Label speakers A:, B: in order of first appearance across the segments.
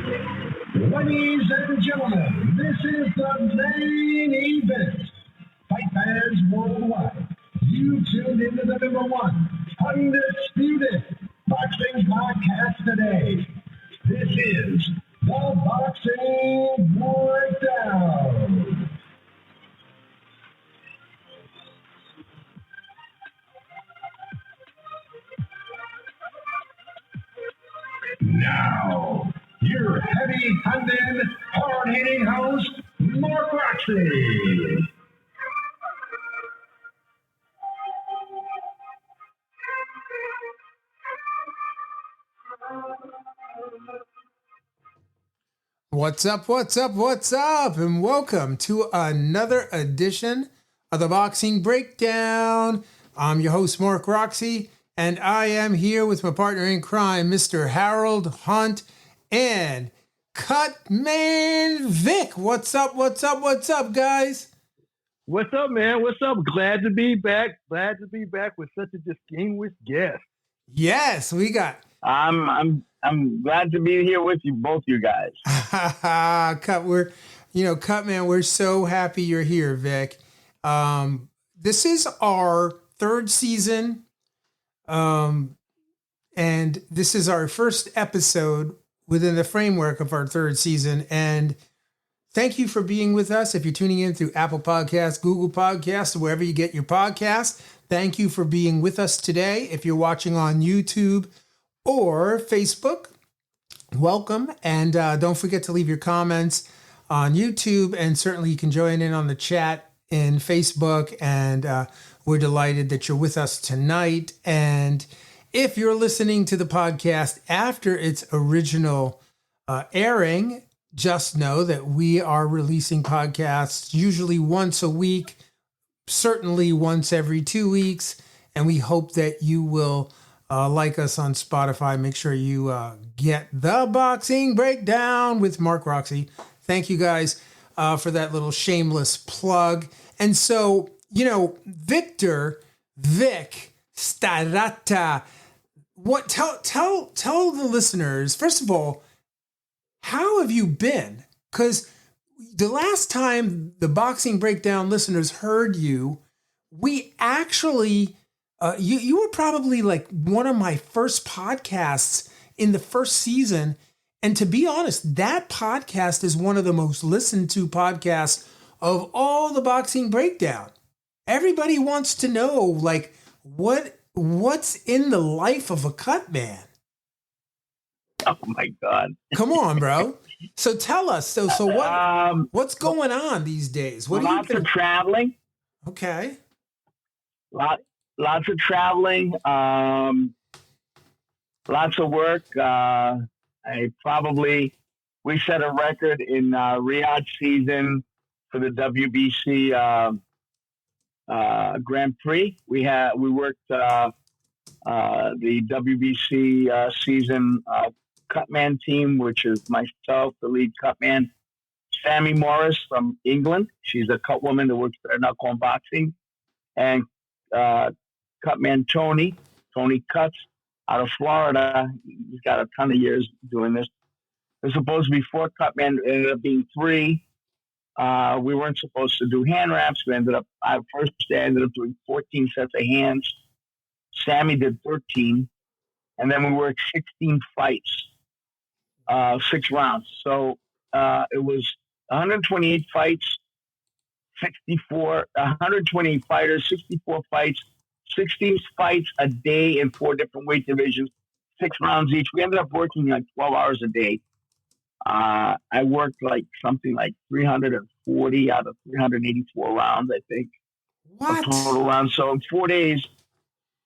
A: Ladies and gentlemen, this is the main event. Fight fans worldwide, you tuned into the number one undisputed boxing podcast today. This is the Boxing Breakdown. Now, your heavy-handed, hard-hitting host, Mark Roxey.
B: What's up, and welcome to another edition of the Boxing Breakdown. I'm your host, Mark Roxey, and I am here with my partner in crime, Mr. Harold Hunt and Cutman Vic. What's up, guys?
C: What's up, man? What's up? Glad to be back. Glad to be back with such a distinguished guest.
B: Yes, we got...
D: I'm glad to be here with you, both you guys.
B: Cutman, we're so happy you're here, Vic. This is our third season, and this is our first episode within the framework of our third season. And thank you for being with us. If you're tuning in through Apple Podcasts, Google Podcasts, or wherever you get your podcasts, thank you for being with us today. If you're watching on YouTube or Facebook, welcome. And don't forget to leave your comments on YouTube. And certainly you can join in on the chat in Facebook. And we're delighted that you're with us tonight. And if you're listening to the podcast after its original airing, just know that we are releasing podcasts usually once a week, certainly once every 2 weeks. And we hope that you will like us on Spotify. Make sure you get the Boxing Breakdown with Mark Roxey. Thank you guys for that little shameless plug. And so, Vic Starata, tell the listeners, first of all, how have you been? Because the last time the Boxing Breakdown listeners heard you, we actually... You were probably like one of my first podcasts in the first season. And to be honest, that podcast is one of the most listened to podcasts of all the Boxing Breakdown. Everybody wants to know, like, what's in the life of a cut man?
D: Oh, my God.
B: Come on, bro. So tell us. So what's going on these days?
D: Lots of traveling.
B: Okay.
D: Lots of traveling, lots of work. We set a record in Riyadh season for the WBC Grand Prix. We worked the WBC season cutman team, which is myself, the lead cutman, Sammy Morris from England. She's a cut woman that works for Knuckle Boxing, and cutman Tony Cuts out of Florida. He's got a ton of years doing this. There's supposed to be 4 cutmen, ended up being 3. We weren't supposed to do hand wraps. First day I ended up doing 14 sets of hands. Sammy did 13. And then we worked 16 fights, 6 rounds. So it was 128 fights, 128 fighters, 64 fights, 16 fights a day in 4 different weight divisions, 6 rounds each. We ended up working like 12 hours a day. I worked like something like 340 out of 384 rounds, I think.
B: What?
D: Total rounds. So in 4 days,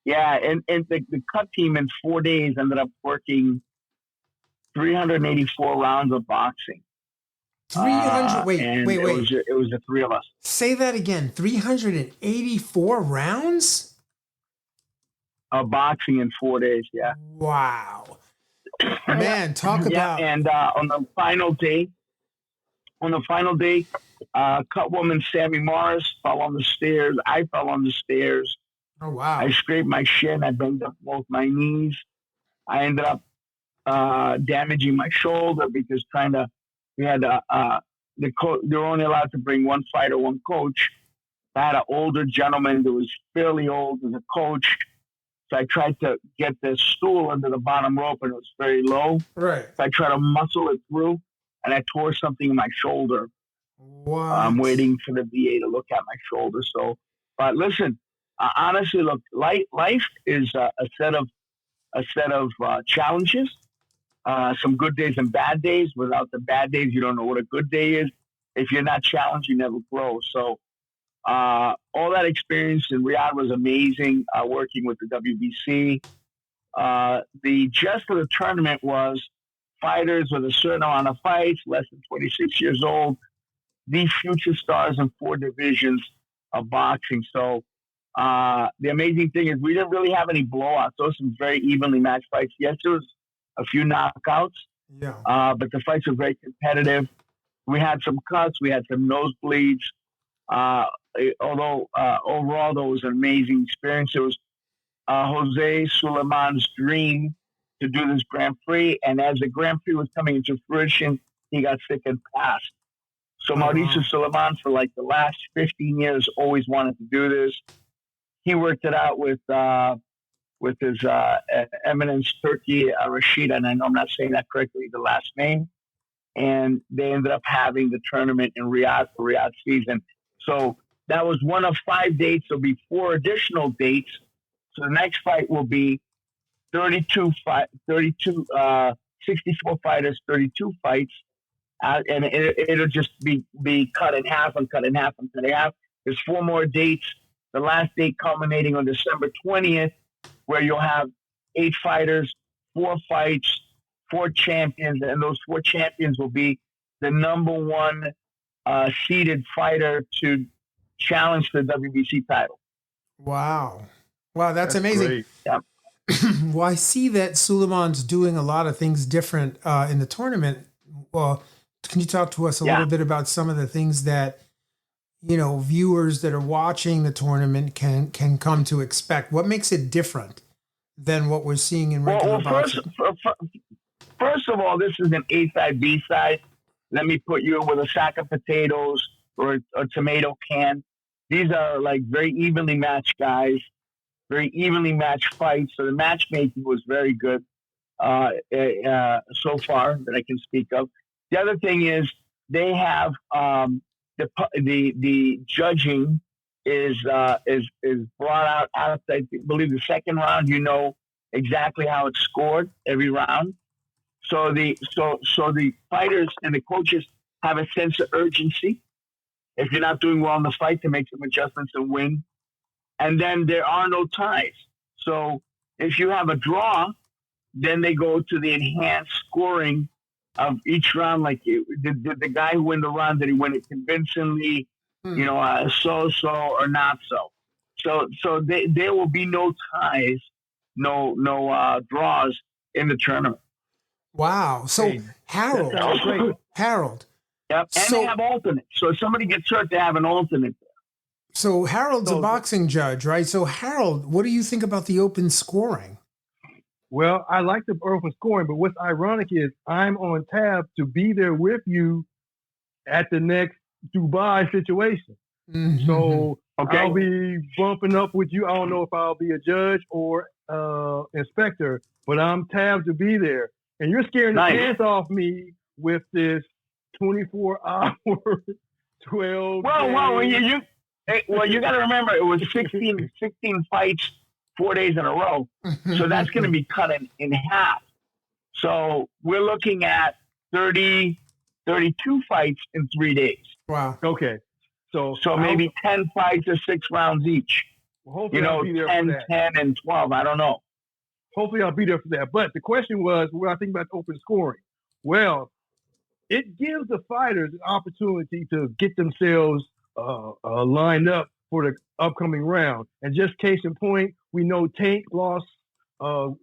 D: and the cut team in 4 days ended up working 384 rounds of boxing.
B: 300. Wait.
D: It was the 3 of us.
B: Say that again. 384 rounds
D: of boxing in 4 days. Yeah.
B: Wow. Man, talk about.
D: And on the final day, cut woman Sammy Morris fell on the stairs. I fell on the stairs.
B: Oh wow!
D: I scraped my shin. I banged up both my knees. I ended up damaging my shoulder because they were only allowed to bring one fighter, one coach. I had an older gentleman that was fairly old as a coach. So I tried to get the stool under the bottom rope and it was very low.
B: Right.
D: So I tried to muscle it through and I tore something in my shoulder.
B: What?
D: I'm waiting for the VA to look at my shoulder. So, but listen, honestly, look, life is a set of challenges. Some good days and bad days. Without the bad days, you don't know what a good day is. If you're not challenged, you never grow. So, all that experience in Riyadh was amazing. Working with the WBC, the gist of the tournament was fighters with a certain amount of fights, less than 26 years old, the future stars in 4 divisions of boxing. So the amazing thing is we didn't really have any blowouts. Those were very evenly matched fights. Yes, there was a few knockouts, but the fights were very competitive. We had some cuts. We had some nosebleeds. Although overall, though, it was an amazing experience. It was Jose Suleiman's dream to do this Grand Prix. And as the Grand Prix was coming into fruition, he got sick and passed. So Mauricio Suleiman, for like the last 15 years, always wanted to do this. He worked it out with his eminence, Turkey Rashid, and I know I'm not saying that correctly, the last name. And they ended up having the tournament in Riyadh for Riyadh season. So that was one of 5 dates. There'll be 4 additional dates. So the next fight will be 64 fighters, 32 fights. And it'll just be cut in half and cut in half and cut in half. There's 4 more dates. The last date culminating on December 20th, where you'll have 8 fighters, 4 fights, 4 champions, and those 4 champions will be the number 1 seeded fighter to challenge the WBC title.
B: Wow, that's amazing.
C: Great.
D: Yeah.
B: Well, I see that Suleiman's doing a lot of things different in the tournament. Well, can you talk to us a little bit about some of the things that, viewers that are watching the tournament can come to expect? What makes it different than what we're seeing in regular boxing?
D: First of all, this is an A-side, B-side. Let me put you with a sack of potatoes or a tomato can. These are like very evenly matched guys, very evenly matched fights. So the matchmaking was very good so far that I can speak of. The other thing is they have the judging is brought out I believe the second round. You know exactly how it's scored every round. So the fighters and the coaches have a sense of urgency. If you're not doing well in the fight, to make some adjustments and win. And then there are no ties. So if you have a draw, then they go to the enhanced scoring of each round. Like did the guy who win the round, did he win it convincingly? So or not so. So there will be no ties, no draws in the tournament.
B: Wow. So Harold.
D: Yep. And they have alternates. So if somebody gets hurt, they have an alternate there.
B: So Harold's a boxing judge, right? So Harold, what do you think about the open scoring?
C: Well, I like the open scoring, but what's ironic is I'm on tab to be there with you at the next Dubai situation.
B: Mm-hmm.
C: So I'll be bumping up with you. I don't know if I'll be a judge or inspector, but I'm tabbed to be there. And you're scaring the pants off me with this 24-hour, 12.
D: Well, you got to remember it was 16 fights, 4 days in a row. So that's going to be cut in half. So we're looking at 32 fights in 3 days.
B: Wow.
C: Okay. So
D: maybe 10 fights or 6 rounds each.
C: Well, hopefully I'll be there
D: 10,
C: for that.
D: 10 and 12. I don't know.
C: Hopefully I'll be there for that. But the question was, what I think about open scoring. Well, it gives the fighters an opportunity to get themselves lined up for the upcoming round. And just case in point, we know Tank lost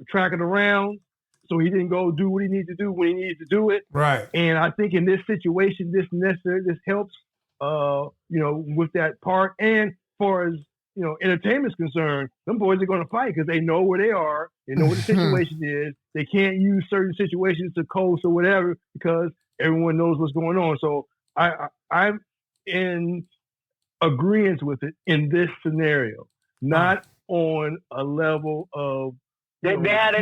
C: track of the rounds, so he didn't go do what he needed to do when he needed to do it.
B: Right.
C: And I think in this situation, this helps, with that part. And far as entertainment's concerned, them boys are going to fight because they know where they are. They know what the situation is. They can't use certain situations to coast or whatever because everyone knows what's going on. So I'm in agreement with it in this scenario, not on a level of.
D: They had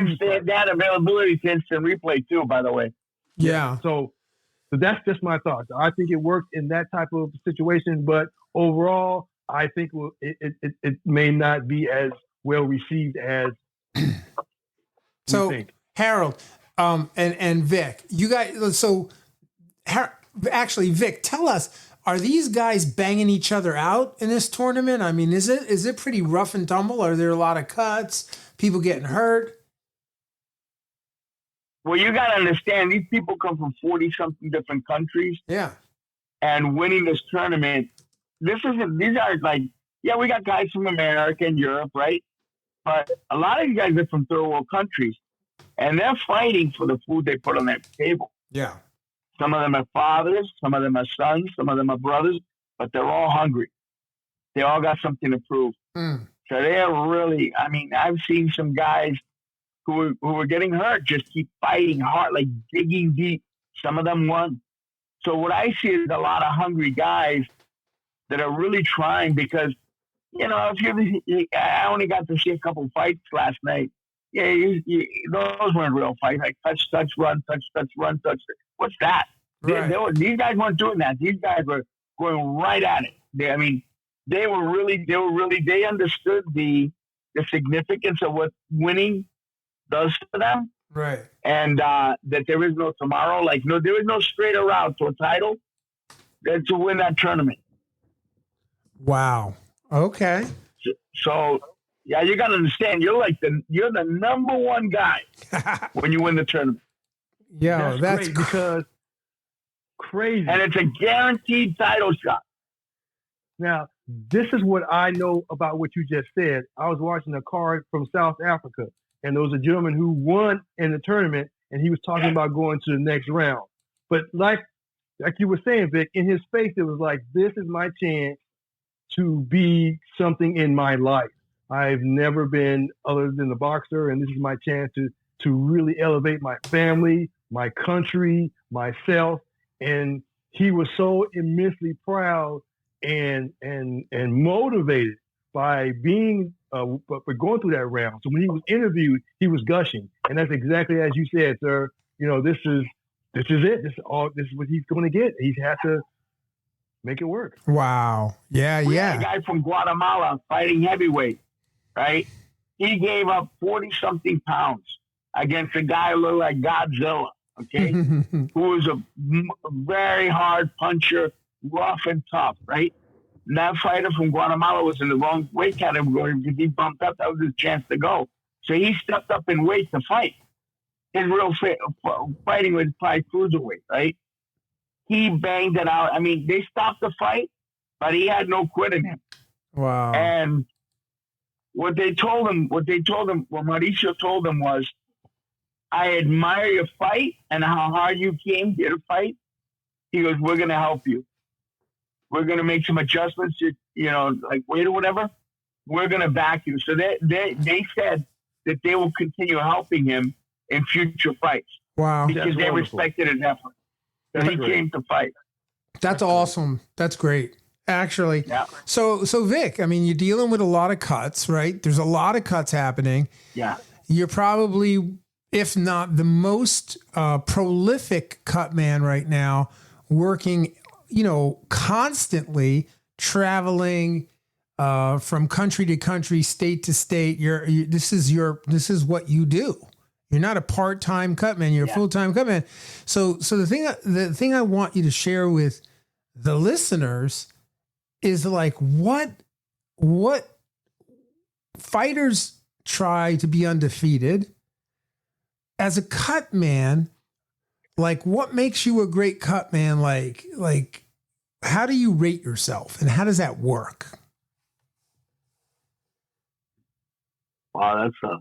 D: availability to instant replay too, by the way.
B: Yeah.
C: So that's just my thoughts. I think it worked in that type of situation, but overall, I think it may not be as well received as.
B: So
C: think.
B: Harold, and Vic, you guys. So, actually, Vic, tell us: are these guys banging each other out in this tournament? I mean, is it pretty rough and tumble? Are there a lot of cuts? People getting hurt?
D: Well, you got to understand, these people come from 40-something different countries.
B: Yeah.
D: And winning this tournament, these are like, yeah, we got guys from America and Europe, right? But a lot of these guys are from third world countries. And they're fighting for the food they put on their table.
B: Yeah.
D: Some of them are fathers, some of them are sons, some of them are brothers, but they're all hungry. They all got something to prove.
B: Mm.
D: So they're really, I mean, I've seen some guys who were getting hurt just keep fighting hard, like digging deep. Some of them won. So what I see is a lot of hungry guys that are really trying because, I only got to see a couple fights last night. Yeah, those weren't real fights. Like touch, run, touch, run, touch. What's that?
B: Right.
D: These guys weren't doing that. These guys were going right at it. They understood the significance of what winning does for them.
B: Right.
D: And that there is no tomorrow. Like, there is no straighter route to a title than to win that tournament.
B: Wow. Okay.
D: So yeah, you got to understand, you're the number one guy when you win the tournament.
B: Yeah, that's
C: great because crazy.
D: And it's a guaranteed title shot.
C: Now, this is what I know about what you just said. I was watching a card from South Africa, and there was a gentleman who won in the tournament, and he was talking about going to the next round. But like you were saying, Vic, in his face, it was like, this is my chance to be something in my life. I've never been other than a boxer, and this is my chance to really elevate my family, my country, myself. And he was so immensely proud and motivated by being for going through that round. So when he was interviewed, he was gushing, and that's exactly as you said, sir. This is it. This is what he's going to get. He has to make it work.
B: Wow. Yeah.
D: We had a guy from Guatemala fighting heavyweight, right? He gave up 40-something pounds against a guy who looked like Godzilla, okay? Who was a very hard puncher, rough and tough, right? And that fighter from Guatemala was in the wrong weight category because he bumped up. That was his chance to go. So he stepped up in weight to fight. His real fighting was probably cruiserweight, right? He banged it out. I mean, they stopped the fight, but he had no quit in him.
B: Wow.
D: And what Mauricio told him was, I admire your fight and how hard you came here to fight. He goes, we're going to help you. We're going to make some adjustments, like weight or whatever. We're going to back you. So they said that they will continue helping him in future fights.
B: Wow.
D: Because they respected his effort. That he came to fight.
B: That's awesome. That's great. Actually.
D: Yeah.
B: So Vic, I mean, you're dealing with a lot of cuts, right? There's a lot of cuts happening.
D: Yeah.
B: You're probably, if not the most prolific cut man right now, working, constantly traveling from country to country, state to state. This is what you do. You're not a part-time cut man. You're a full-time cut man. So the thing I want you to share with the listeners is like what fighters try to be undefeated as a cut man. Like, what makes you a great cut man? Like, how do you rate yourself, and how does that work?
D: Wow, that's a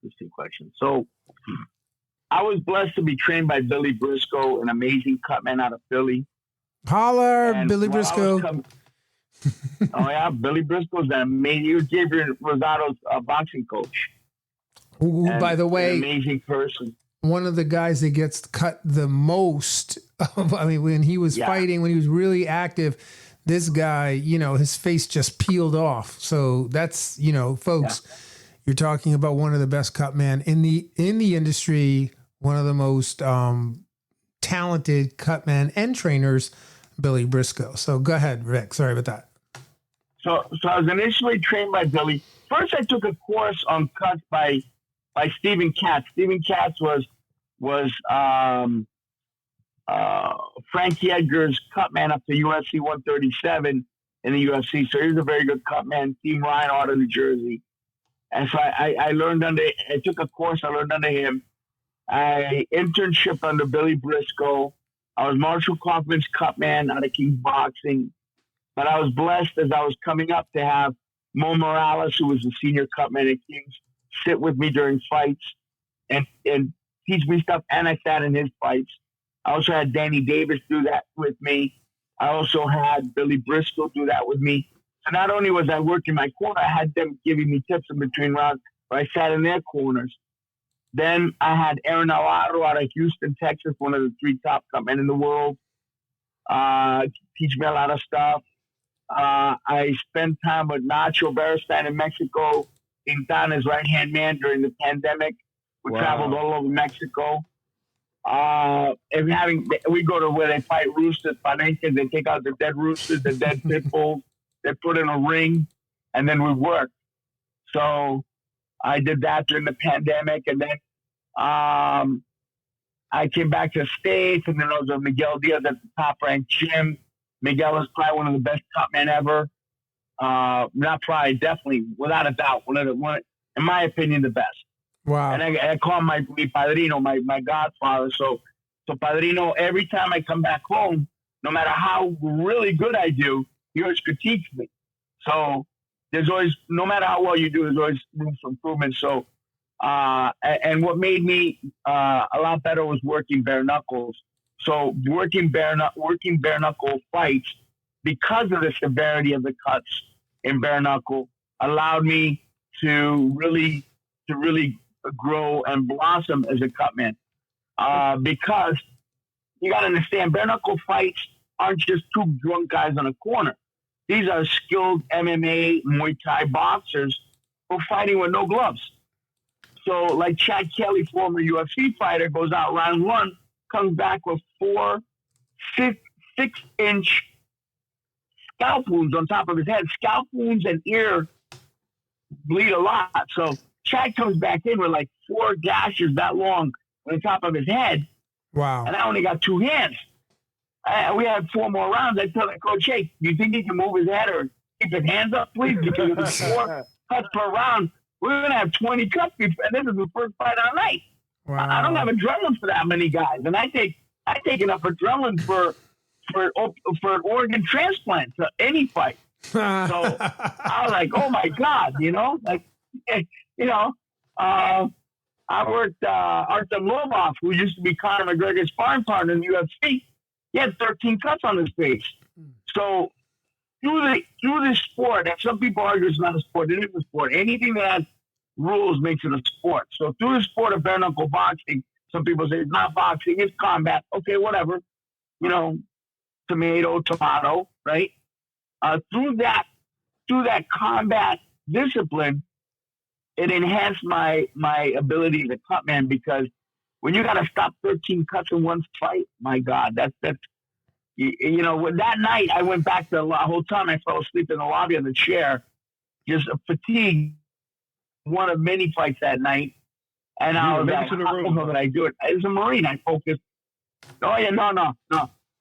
D: interesting question. So, I was blessed to be trained by Billy Briscoe, an amazing cut man out of Philly.
B: Holler,
D: And
B: Billy Briscoe.
D: Oh yeah, Billy Briscoe's an amazing. He was Gabriel Rosado's boxing coach.
B: Who, by the
D: An
B: way,
D: amazing person.
B: one of the guys that gets cut the most. I mean, when he was fighting, when he was really active, this guy, you know, his face just peeled off. So that's, you know, folks, you're talking about one of the best cut man in the industry, one of the most talented cut man and trainers, Billy Briscoe. So go ahead, Rick. Sorry about that.
D: So I was initially trained by Billy. First, I took a course on cuts by Stephen Katz. Stephen Katz was Frankie Edgar's cut man up to UFC 137 in the UFC. So he was a very good cut man. Team Ryan out of New Jersey. And so I took a course. I learned under him. I internship under Billy Briscoe. I was Marshall Kaufman's cut man out of King's Boxing. But I was blessed as I was coming up to have Mo Morales, who was the senior cut man at King's, sit with me during fights and teach me stuff. And I sat in his fights. I also had Danny Davis do that with me. I also had Billy Briscoe do that with me. So not only was I working my corner, I had them giving me tips in between rounds where I sat in their corners. Then I had Aaron Alaro out of Houston, Texas, one of the 3 top cut men in the world. Teach me a lot of stuff. I spent time with Nacho Beristain in Mexico, Quintana's right-hand man during the pandemic. We traveled all over Mexico. We go to where they fight roosters, palenques. They take out the dead roosters, the dead pit bulls. They put in a ring, and then we work. So I did that during the pandemic, and then I came back to the States, and then I was with Miguel Diaz at the top-ranked gym. Miguel is probably one of the best cut men ever. Not probably, definitely, without a doubt, one, in my opinion, the best.
B: Wow.
D: And I call him my padrino, my godfather. So padrino, every time I come back home, no matter how really good I do, he always critiques me. So there's always, no matter how well you do, there's always room for improvement. So, and what made me a lot better was working bare knuckles. So working bare knuckle fights, because of the severity of the cuts in bare knuckle, allowed me to really grow and blossom as a cut man. Because you got to understand, bare knuckle fights aren't just 2 drunk guys on a corner. These are skilled MMA, Muay Thai boxers who are fighting with no gloves. So like Chad Kelly, former UFC fighter, goes out round 1, comes back with 4 6-inch scalp wounds on top of his head. Scalp wounds and ear bleed a lot. So Chad comes back in with like 4 gashes that long on the top of his head.
B: Wow.
D: And I only got 2 hands. We had 4 more rounds. I told the coach, hey, you think he can move his head or keep his hands up, please? Because if it's 4 cuts per round, we're going to have 20 cuts before, and this is the first fight all night.
B: Wow.
D: I don't have adrenaline for that many guys. And I take enough adrenaline for an organ transplant to any fight. So I was like, oh my God, I worked Artem Lobov, who used to be Conor McGregor's sparring partner in the UFC. He had 13 cuts on his face. So through the sport, and some people argue it's not a sport, it is a sport. Anything that has rules makes it a sport. So through the sport of bare knuckle boxing, some people say it's not boxing, it's combat. Okay, whatever. Tomato, right? Through that combat discipline, it enhanced my ability to cut man, because when you got to stop 13 cuts in one fight, my God, that's when that night I went back to the whole time I fell asleep in the lobby on the chair, just fatigue. One of many fights that night, and I was like, I don't know that I do it. As a Marine, I focused. Oh yeah, no.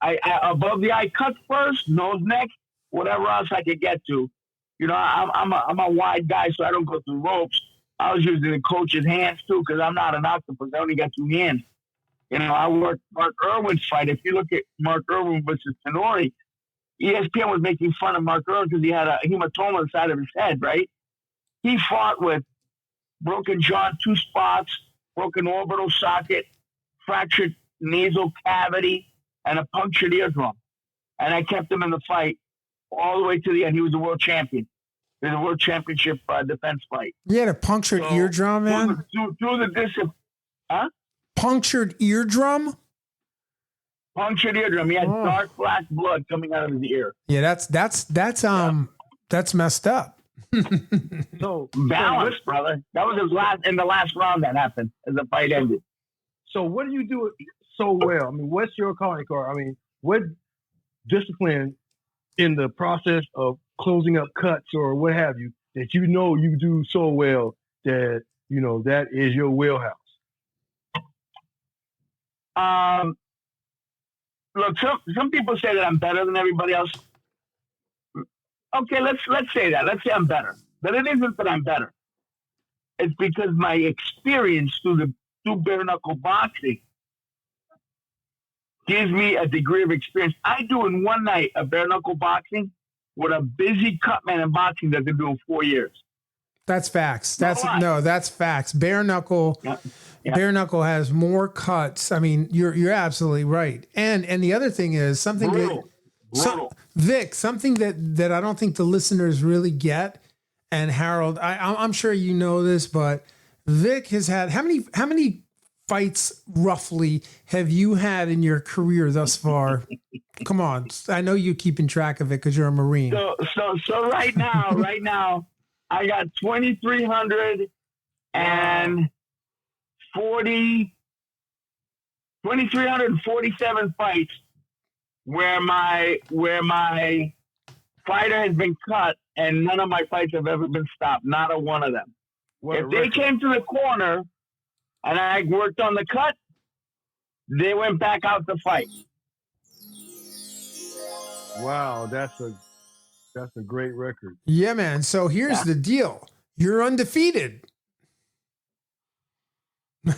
D: I above the eye cut first, nose next, whatever else I could get to. I'm a wide guy, so I don't go through ropes. I was using the coach's hands too, because I'm not an octopus. I only got 2 hands. I worked Mark Irwin's fight. If you look at Mark Irwin versus Tenori, ESPN was making fun of Mark Irwin because he had a hematoma on the side of his head, right? He fought with broken jaw in 2 spots, broken orbital socket, fractured nasal cavity, and a punctured eardrum. And I kept him in the fight. all the way to the end. He was the world champion. It was a world championship defense fight.
B: He had a punctured eardrum, man.
D: Through the discipline. Huh?
B: Punctured eardrum?
D: Punctured eardrum. He had dark black blood coming out of his ear.
B: Yeah, that's messed up.
C: So
D: balance, brother. That was in the last round that happened as the fight ended.
C: So what do you do so well? I mean, what's your calling card? I mean, what discipline in the process of closing up cuts or what have you that you do so well that that is your wheelhouse?
D: Look, some people say that I'm better than everybody else. Okay, let's say that. Let's say I'm better. But it isn't that I'm better. It's because my experience through bare knuckle boxing gives me a degree of experience. I do in one night a bare knuckle boxing what a busy cutman in boxing does to do in 4 years.
B: That's facts. That's facts. Bare knuckle. Yeah. Bare knuckle has more cuts. I mean, you're absolutely right. And the other thing is something
D: Brutal.
B: Vic, something that I don't think the listeners really get. And Harold, I'm sure you know this, but Vic has had how many fights roughly have you had in your career thus far? Come on, I know you're keeping track of it because you're a Marine.
D: So right now, I got 2,347 fights where my fighter has been cut, and none of my fights have ever been stopped. Not a one of them. If they came to the corner and I worked on the cut, they went back out to fight.
C: Wow, that's a great record.
B: Yeah, man. So here's the deal: you're undefeated. You're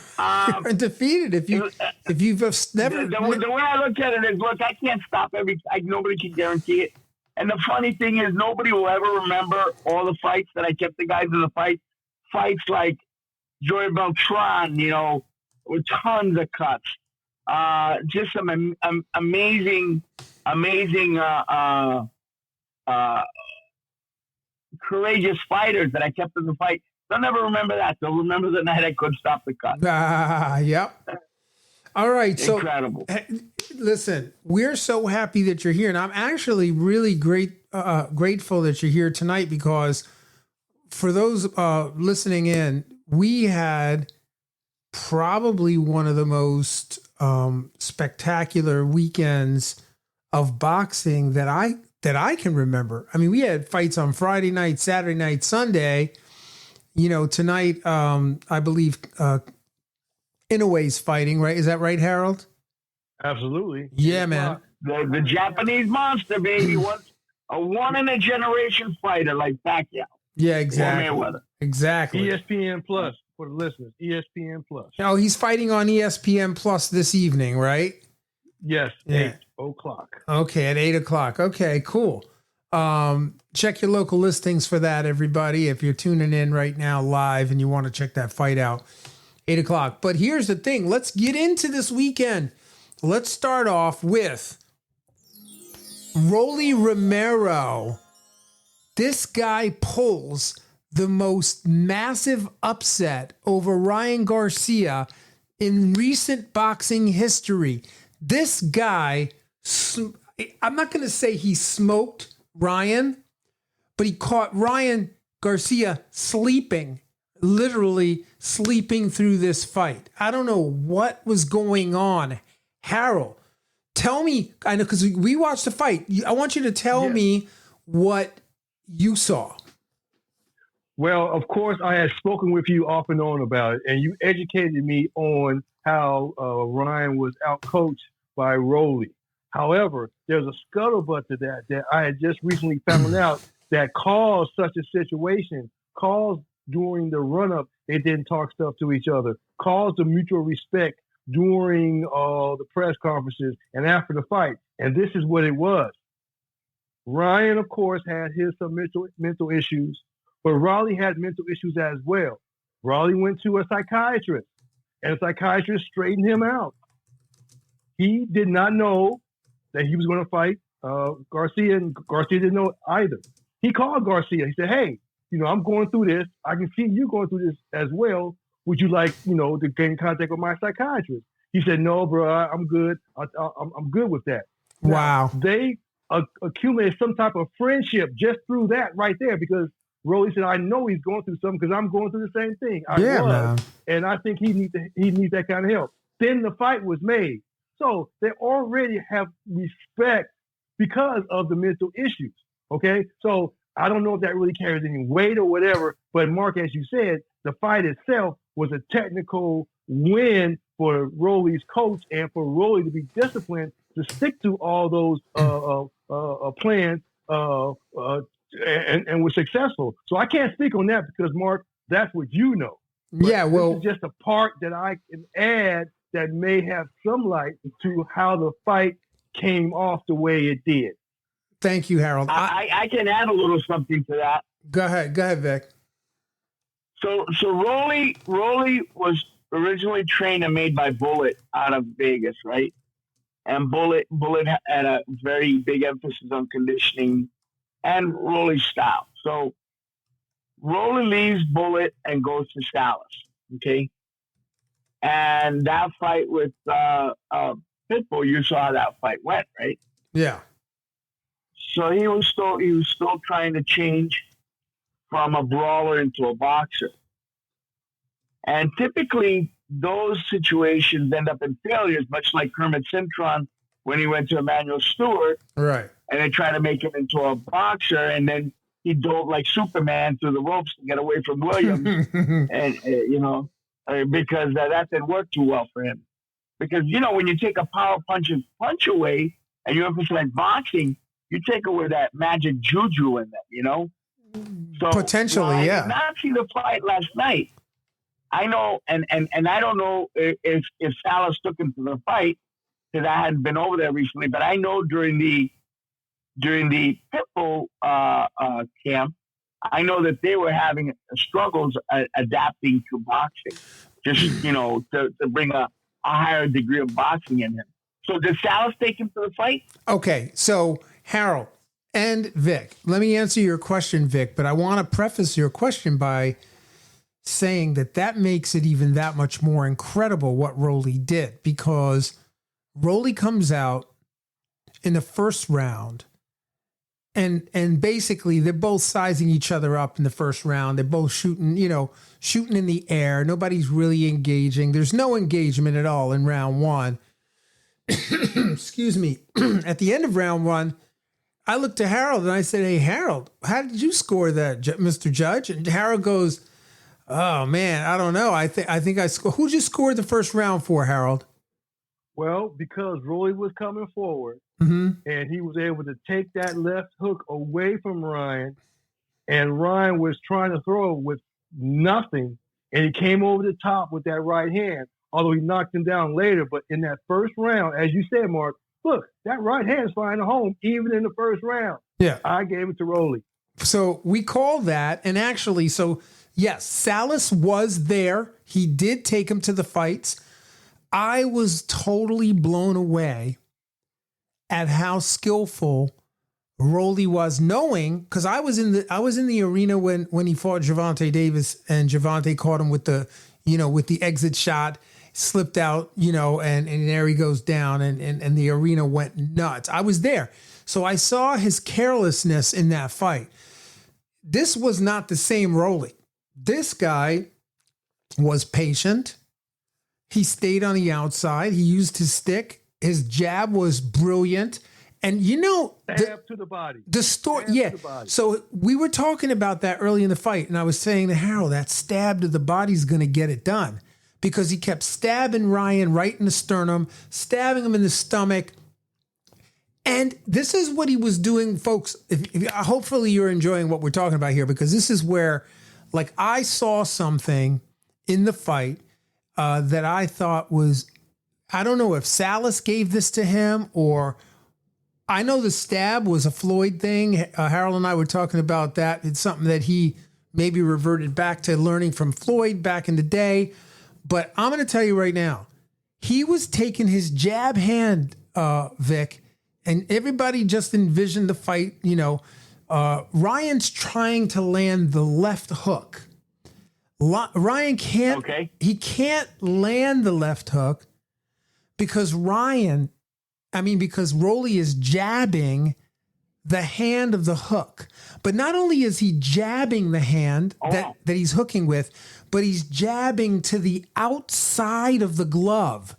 B: undefeated if you've never.
D: The way I look at it is, look, I can't stop nobody can guarantee it. And the funny thing is, nobody will ever remember all the fights that I kept the guys in the fight. Fights like Joey Beltran, with tons of cuts. Just some amazing, courageous fighters that I kept in the fight. They'll never remember that. They'll remember the night I couldn't stop the cut.
B: Yep. All right. So
D: incredible.
B: Listen, we're so happy that you're here. And I'm actually really grateful that you're here tonight, because for those listening in, we had probably one of the most spectacular weekends of boxing that I can remember. I mean, we had fights on Friday night, Saturday night, Sunday. Tonight, I believe Inoue's fighting, right? Is that right, Harold?
C: Absolutely.
B: Yeah, man.
D: The Japanese monster, baby. A one-in-a-generation fighter like Pacquiao.
B: Yeah, exactly.
D: Or Mayweather.
B: Exactly.
C: ESPN Plus for the listeners. ESPN Plus.
B: Oh, he's fighting on ESPN Plus this evening, right?
C: Yes, 8 o'clock.
B: Okay, at 8 o'clock. Okay, cool. Check your local listings for that, everybody. If you're tuning in right now live and you want to check that fight out, 8 o'clock. But here's the thing. Let's get into this weekend. Let's start off with Romero. This guy pulls the most massive upset over Ryan Garcia in recent boxing history. This guy, I'm not going to say he smoked Ryan, but he caught Ryan Garcia sleeping, literally sleeping through this fight. I don't know what was going on. Harold, tell me, I know, because we watched the fight. I want you to tell me what you saw.
C: Well, of course, I had spoken with you off and on about it, and you educated me on how Ryan was outcoached by Rolly. However, there's a scuttlebutt to that I had just recently found out that caused such a situation, caused during the run-up, they didn't talk stuff to each other, caused the mutual respect during the press conferences and after the fight. And this is what it was. Ryan, of course, had some mental issues, but Raleigh had mental issues as well. Raleigh went to a psychiatrist, and the psychiatrist straightened him out. He did not know that he was going to fight Garcia, and Garcia didn't know either. He called Garcia. He said, "Hey, I'm going through this. I can see you going through this as well. Would you like, to get in contact with my psychiatrist?" He said, "No, bro, I'm good. I'm good with that."
B: Wow.
C: Now, they accumulated some type of friendship just through that right there, because Rolly said, "I know he's going through something because I'm going through the same thing.
B: Man.
C: And I think he needs that kind of help." Then the fight was made. So they already have respect because of the mental issues. Okay, so I don't know if that really carries any weight or whatever. But Mark, as you said, the fight itself was a technical win for Rolly's coach and for Rolly to be disciplined to stick to all those plans and was successful. So I can't speak on that because, Mark, that's what you know. But
B: yeah, well,
C: this is just a part that I can add that may have some light to how the fight came off the way it did.
B: Thank you, Harold.
D: I can add a little something to that.
B: Go ahead, Vic.
D: So Rolly was originally trained and made by Bullet out of Vegas, right? And Bullet had a very big emphasis on conditioning and Rolly's style. So Rolly leaves Bullet and goes to Salas, okay? And that fight with Pitbull, you saw how that fight went, right?
B: Yeah.
D: So he was still trying to change from a brawler into a boxer. And typically those situations end up in failures, much like Kermit Cintron when he went to Emmanuel Stewart.
B: Right.
D: And they tried to make him into a boxer, and then he dove like Superman through the ropes to get away from Williams. And, because that didn't work too well for him. Because, when you take a power punch away and you emphasize boxing, you take away that magic juju in them, So
B: potentially, yeah.
D: I did not see the fight last night. I know, and I don't know if Salas took him to the fight because I hadn't been over there recently, but I know during the Pitbull camp, I know that they were having struggles adapting to boxing, just to bring a higher degree of boxing in him. So did Salas take him to the fight?
B: Okay, so Harold and Vic, let me answer your question, Vic, but I want to preface your question by saying that makes it even that much more incredible what Rolly did, because Rolly comes out in the first round and basically they're both sizing each other up in the first round. They're both shooting in the air. Nobody's really engaging. There's no engagement at all in round one. Excuse me. At the end of round one, I looked to Harold and I said, "Hey, Harold, how did you score that, Mr. Judge?" And Harold goes, "Oh man, I don't know. I think I scored." Who'd you score the first round for, Harold?
C: Well, because Rolly was coming forward, and he was able to take that left hook away from Ryan, and Ryan was trying to throw with nothing, and he came over the top with that right hand, although he knocked him down later. But in that first round, as you said, Mark, look, that right hand's flying home even in the first round.
B: Yeah.
C: I gave it to Rolly.
B: So we call that, and actually, yes, Salas was there. He did take him to the fights. I was totally blown away at how skillful Rolly was, knowing, because I was in the arena when he fought Gervonta Davis, and Gervonta caught him with the exit shot, slipped out, and there he goes down, and the arena went nuts. I was there. So I saw his carelessness in that fight. This was not the same Rolly. This guy was patient. He stayed on the outside. He used his stick. His jab was brilliant. And
C: Stab to the body.
B: The story, yeah. So we were talking about that early in the fight, and I was saying to Harold, that stab to the body is going to get it done, because he kept stabbing Ryan right in the sternum, stabbing him in the stomach. And this is what he was doing, folks. Hopefully you're enjoying what we're talking about here, because this is where, I saw something in the fight that I thought was, I don't know if Salas gave this to him, or I know the stab was a Floyd thing. Harold and I were talking about that. It's something that he maybe reverted back to learning from Floyd back in the day. But I'm going to tell you right now, he was taking his jab hand, Vic, and everybody just envisioned the fight. Ryan's trying to land the left hook. Ryan can't.
D: Okay.
B: He can't land the left hook because Rolly is jabbing the hand of the hook. But not only is he jabbing the hand that he's hooking with, but he's jabbing to the outside of the glove.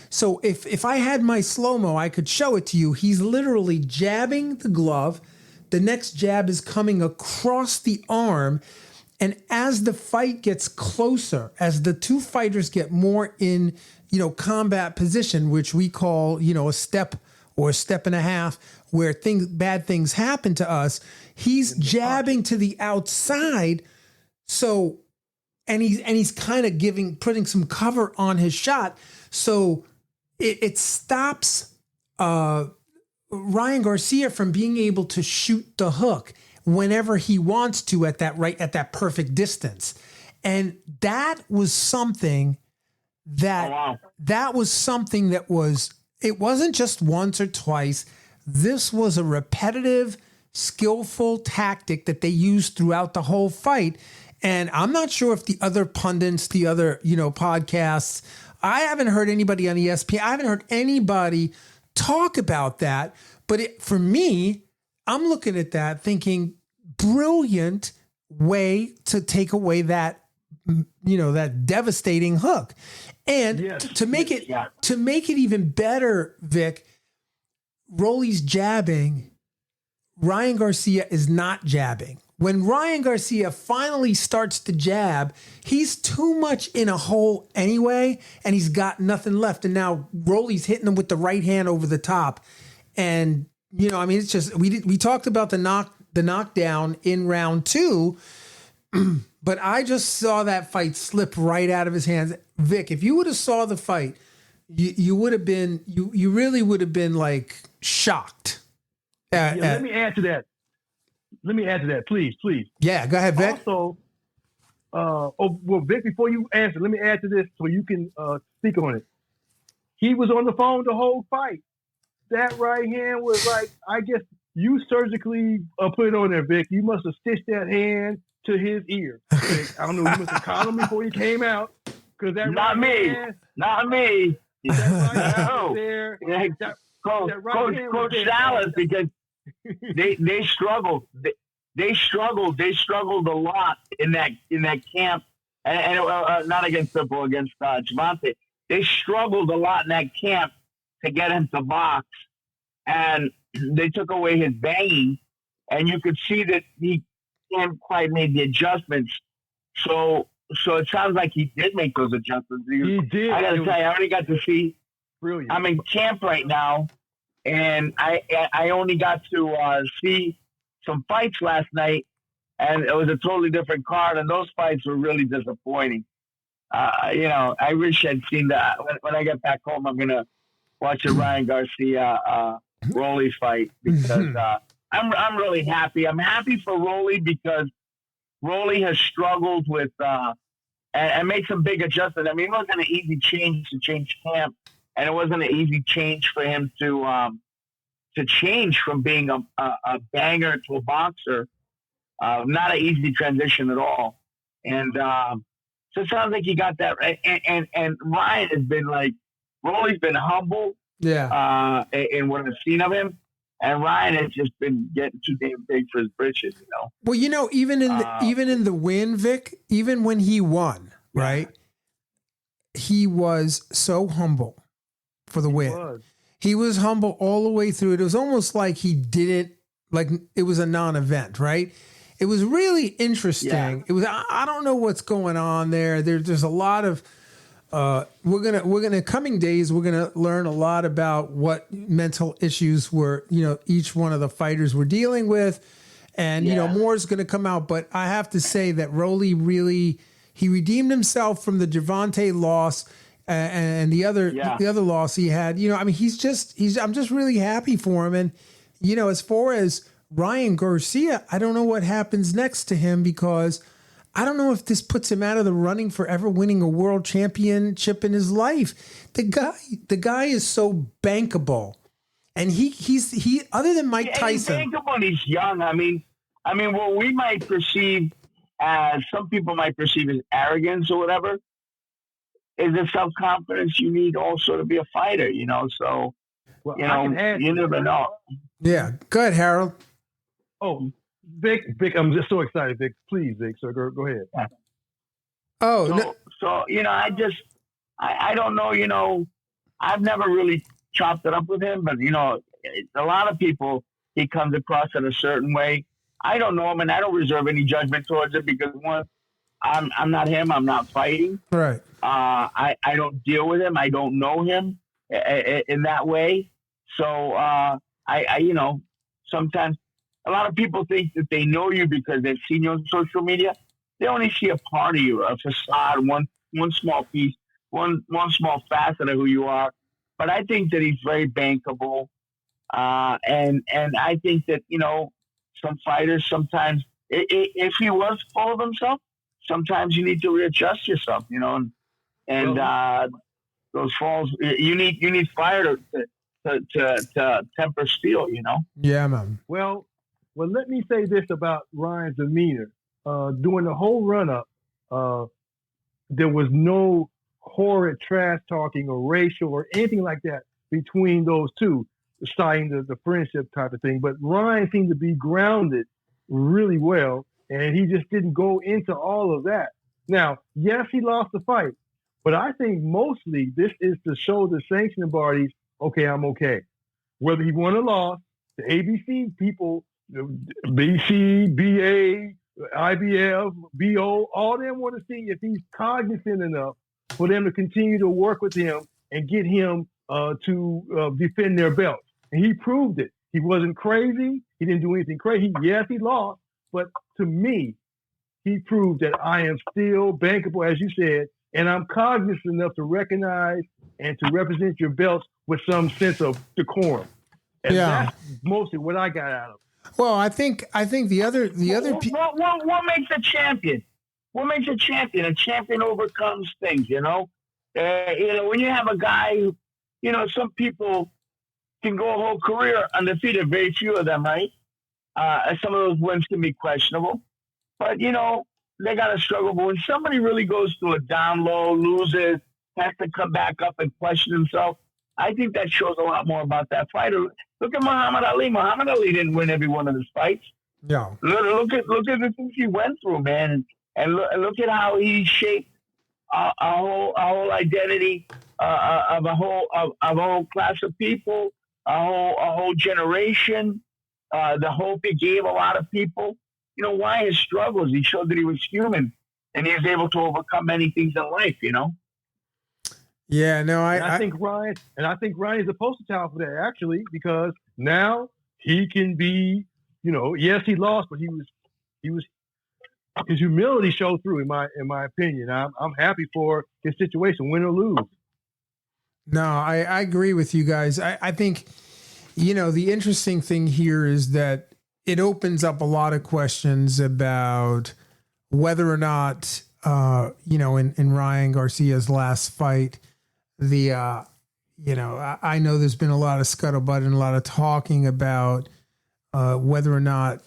B: So if I had my slow-mo, I could show it to you. He's literally jabbing the glove. The next jab is coming across the arm. And as the fight gets closer, as the two fighters get more in, combat position, which we call, a step or a step and a half, where bad things happen to us, he's jabbing to the outside. So, and he's kind of putting some cover on his shot. So it stops Ryan Garcia from being able to shoot the hook whenever he wants to at that perfect distance. And that was something that it wasn't just once or twice. This was a repetitive, skillful tactic that they used throughout the whole fight. And I'm not sure if the other pundits, the other, podcasts, I haven't heard anybody on ESPN. I haven't heard anybody talk about that. But for me, I'm looking at that thinking, brilliant way to take away that, that devastating hook. And to make it even better, Vic, Rolly's jabbing, Ryan Garcia is not jabbing. When Ryan Garcia finally starts to jab, he's too much in a hole anyway, and he's got nothing left. And now Rolly's hitting him with the right hand over the top. And, it's just, we talked about the knockdown in round 2, but I just saw that fight slip right out of his hands. Vic, if you would have saw the fight, you would have been, you really would have been like shocked.
C: Let me add to that, please.
B: Yeah, go ahead, Vic.
C: Also, Vic, before you answer, let me add to this so you can speak on it. He was on the phone the whole fight. That right hand was like, I guess you surgically put it on there, Vic. You must have stitched that hand to his ear. Vic. I don't know. You must have called him before he came out. Cause that
D: not me.
C: That
D: No.
C: there.
D: Coach Dallas, because they struggled. They struggled a lot in that camp, and not against Triple, against Gervonta. They struggled a lot in that camp to get him to box, and they took away his banging, and you could see that he can't quite make the adjustments. So it sounds like he did make those adjustments.
C: He did.
D: I got to tell you, I already got to see.
C: Brilliant.
D: I'm in camp right now, and I only got to see some fights last night, and it was a totally different card, and those fights were really disappointing. I wish I'd seen that. When I get back home, I'm gonna watch a Ryan Garcia Rolly fight because I'm really happy. I'm happy for Rolly because Rolly has struggled with and made some big adjustments. I mean, it wasn't an easy change to change camp, and it wasn't an easy change for him to change from being a banger to a boxer. Not an easy transition at all. And so it sounds like he got that right. And Ryan has been like, Rolly's been humble in what I've seen of him. And Ryan has just been getting too damn big for his britches,
B: Well, even in the win, Vic, even when he won, right? He was so humble for the win. He was humble all the way through it. It was almost like he did it like it was a non-event, right? It was really interesting. Yeah. It was. I don't know what's going on there. There's a lot of. We're gonna coming days. We're gonna learn a lot about what mental issues were. Each one of the fighters were dealing with, and more is gonna come out. But I have to say that Rolly really he redeemed himself from the Gervonta loss and the other loss he had. I'm just really happy for him. And as far as Ryan Garcia, I don't know what happens next to him because I don't know if this puts him out of the running for ever winning a world championship in his life. The guy is so bankable. And he other than Mike Tyson.
D: He's bankable and he's young. I mean, what we might perceive as, some people might perceive as arrogance or whatever, is the self-confidence you need also to be a fighter, you know? So,
C: Well,
D: you never know.
B: Yeah. Go ahead, Harold.
C: Oh, Vic, I'm just so excited, Vic. Please, Vic, so go ahead.
B: Oh,
D: so I don't know, I've never really chopped it up with him, but, a lot of people, he comes across in a certain way. I don't know him, and I don't reserve any judgment towards him because, one, I'm not him. I'm not fighting.
B: Right.
D: I don't deal with him. I don't know him in that way. So I sometimes a lot of people think that they know you because they've seen you on social media. They only see a part of you, a facade, one small piece, one small facet of who you are. But I think that he's very bankable, and I think that some fighters sometimes, if he was full of himself, sometimes you need to readjust yourself, and those falls, you need fire to temper steel,
B: Yeah, man.
C: Well, let me say this about Ryan's demeanor. During the whole run-up, there was no horrid trash talking or racial or anything like that between those two, starting the friendship type of thing. But Ryan seemed to be grounded really well, and he just didn't go into all of that. Now, yes, he lost the fight, but I think mostly this is to show the sanctioning bodies, okay, I'm okay. Whether he won or lost, the ABC people, BC, BA, IBF, BO, all them want to see if he's cognizant enough for them to continue to work with him and get him to defend their belts. And he proved it. He wasn't crazy. He didn't do anything crazy. Yes, he lost, but to me, he proved that I am still bankable, as you said, and I'm cognizant enough to recognize and to represent your belts with some sense of decorum. And that's mostly what I got out of it.
B: Well, I think the other
D: what makes a champion? What makes a champion? A champion overcomes things, when you have a guy who, some people can go a whole career undefeated, very few of them, right? Some of those wins can be questionable, but they got to struggle. But when somebody really goes through a down low, loses, has to come back up and question himself, I think that shows a lot more about that fighter. Look at Muhammad Ali. Muhammad Ali didn't win every one of his fights.
B: No.
D: Look at the things he went through, man, and look at how he shaped a whole identity of a whole class of people, a whole generation. The hope he gave a lot of people. Why his struggles? He showed that he was human, and he was able to overcome many things in life.
B: Yeah, no,
C: I think Ryan is a poster child for that, actually, because now he can be, yes, he lost, but he was his humility showed through in my opinion. I'm happy for his situation, win or lose.
B: No, I agree with you guys. I think, the interesting thing here is that it opens up a lot of questions about whether or not, in Ryan Garcia's last fight, I know there's been a lot of scuttlebutt and a lot of talking about whether or not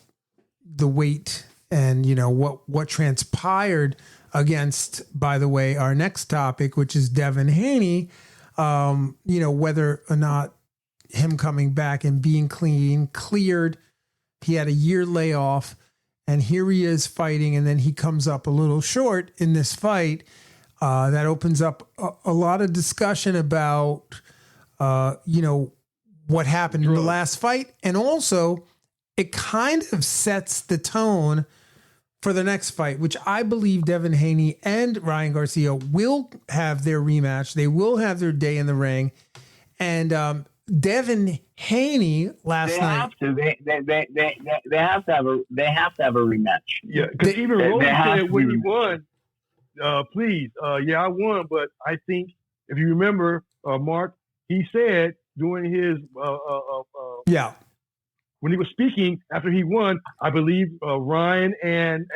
B: the weight and, what transpired against, by the way, our next topic, which is Devin Haney, whether or not him coming back and being cleared. He had a year layoff, and here he is fighting, and then he comes up a little short in this fight. That opens up a lot of discussion about, what happened in the last fight. And also, it kind of sets the tone for the next fight, which I believe Devin Haney and Ryan Garcia will have their rematch. They will have their day in the ring. And Devin Haney last night.
D: They have to have a rematch.
C: Yeah, because even Rolando said when he won, please, I won, but I think if you remember, Mark, he said during his when he was speaking after he won, I believe Ryan and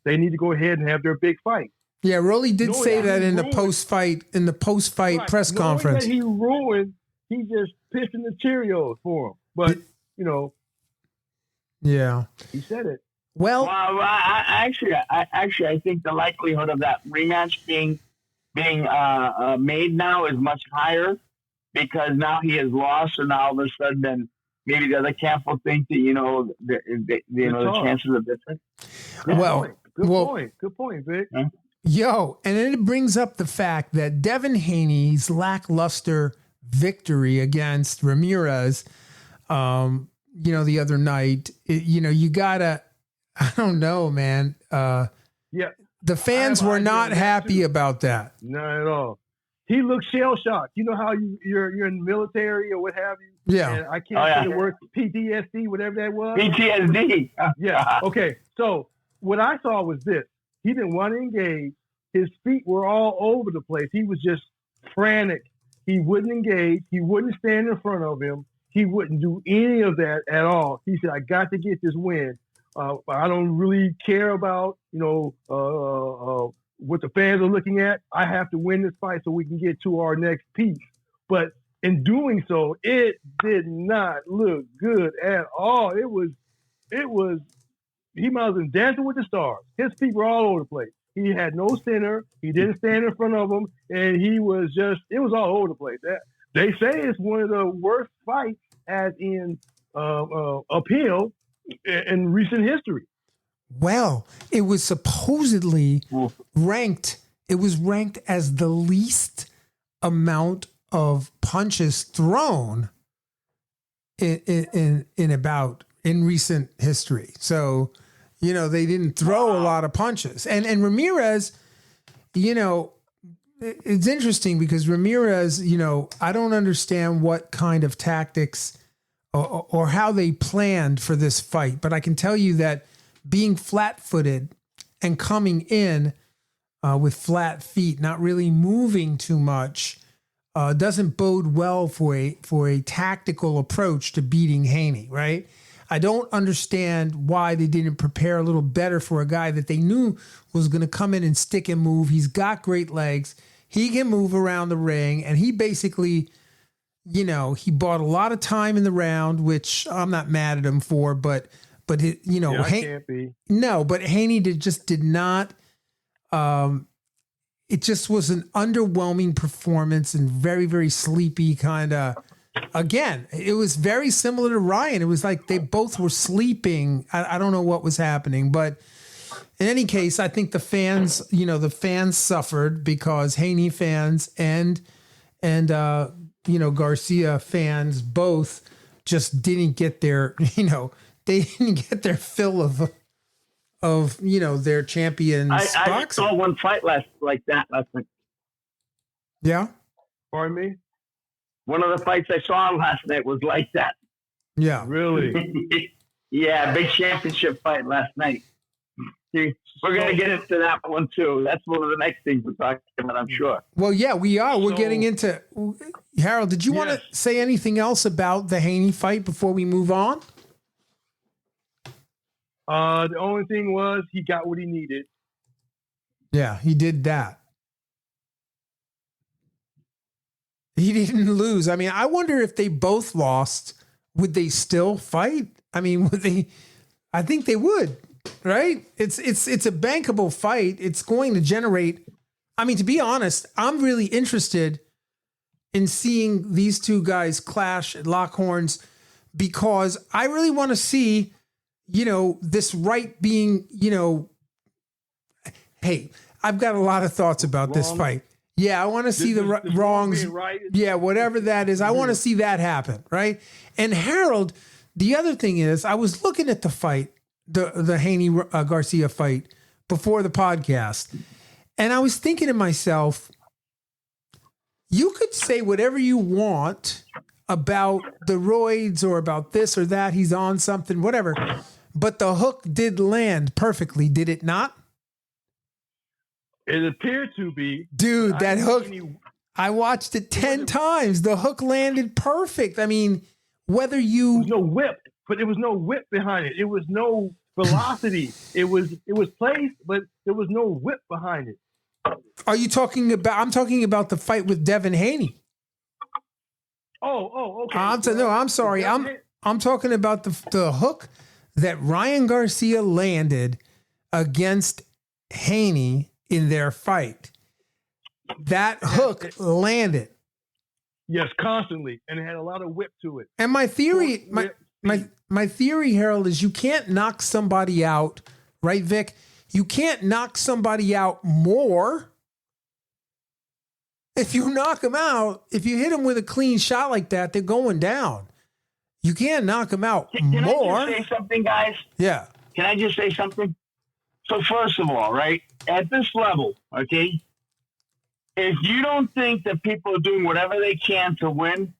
C: they need to go ahead and have their big fight.
B: Yeah, Rolly did say that in the post fight press conference.
C: That he ruined he just pissing the Cheerios for him. But
B: Yeah.
C: he said it.
B: Well,
D: I think the likelihood of that rematch being made now is much higher because now he has lost, and now all of a sudden, then maybe the other camp will think that the chances are different.
C: Good point, Vic.
D: Yeah.
B: Yo, and then it brings up the fact that Devin Haney's lackluster victory against Ramirez, the other night, you gotta, I don't know, man.
C: Yeah.
B: The fans were not happy about that.
C: Not at all. He looked shell shocked. You know how you're in the military or what have you?
B: Yeah.
C: And I can't say the word PTSD, whatever that was.
D: PTSD.
C: Yeah. Okay. So what I saw was this. He didn't want to engage. His feet were all over the place. He was just frantic. He wouldn't engage. He wouldn't stand in front of him. He wouldn't do any of that at all. He said, I got to get this win. I don't really care about, what the fans are looking at. I have to win this fight so we can get to our next piece. But in doing so, it did not look good at all. It was, he might have been dancing with the stars. His feet were all over the place. He had no center. He didn't stand in front of him. And it was all over the place. They say it's one of the worst fights as in uphill in recent history.
B: Well, it was supposedly ranked. It was ranked as the least amount of punches thrown in recent history. So, they didn't throw a lot of punches. And Ramirez, it's interesting because Ramirez, I don't understand what kind of tactics or how they planned for this fight, but I can tell you that being flat-footed and coming in with flat feet, not really moving too much, doesn't bode well for a tactical approach to beating Haney, right? I don't understand why they didn't prepare a little better for a guy that they knew was going to come in and stick and move. He's got great legs. He can move around the ring, and he basically, he bought a lot of time in the round, which I'm not mad at him for, but it,
C: can't be.
B: No, but Haney did not. It just was an underwhelming performance and very, very sleepy kind of. Again, it was very similar to Ryan. It was like they both were sleeping. I don't know what was happening, but in any case, I think the fans suffered because Haney fans and Garcia fans both just didn't get their, they didn't get their fill of their champions.
D: I saw one fight last night.
B: Yeah.
C: Pardon me?
D: One of the fights I saw last night was like that.
B: Yeah.
C: Really?
D: Yeah, big championship fight last night. We're going to get into that one too. That's one of the next things we're talking about, I'm sure.
B: Well, yeah, we are. We're getting into Harold. Did you want to say anything else about the Haney fight before we move on?
C: The only thing was he got what he needed.
B: Yeah, he did that. He didn't lose. I mean, I wonder if they both lost, would they still fight? I mean, would they? I think they would, right? It's a bankable fight. It's going to generate. I mean, to be honest, I'm really interested in seeing these two guys clash at lock horns because I really want to see, this right being, hey, I've got a lot of thoughts about this fight. Yeah, I want to see the wrongs.
C: Right.
B: Yeah, whatever that is. I want to see that happen, right? And Harold, the other thing is, I was looking at the fight, the Haney Garcia fight before the podcast, and I was thinking to myself, you could say whatever you want about the roids or about this or that. He's on something, whatever. But the hook did land perfectly, did it not?
C: It appeared to be.
B: Dude, that hook, I watched it 10 times. The hook landed perfect. I mean, whether you...
C: There was no whip, but there was no whip behind it. It was no velocity. It was placed, but there was no whip behind it.
B: Are you talking about... I'm talking about the fight with Devin Haney.
C: Okay.
B: I'm sorry. I'm talking about the hook that Ryan Garcia landed against Haney in their fight. That hook landed.
C: Yes, constantly, and it had a lot of whip to it.
B: And my theory, my theory, Harold, is you can't knock somebody out, right, Vic? You can't knock somebody out more. If you knock them out, if you hit them with a clean shot like that, they're going down. You can't knock them out more.
D: Can I just say something, guys?
B: Yeah.
D: Can I just say something? So first of all, right, at this level, okay, if you don't think that people are doing whatever they can to win,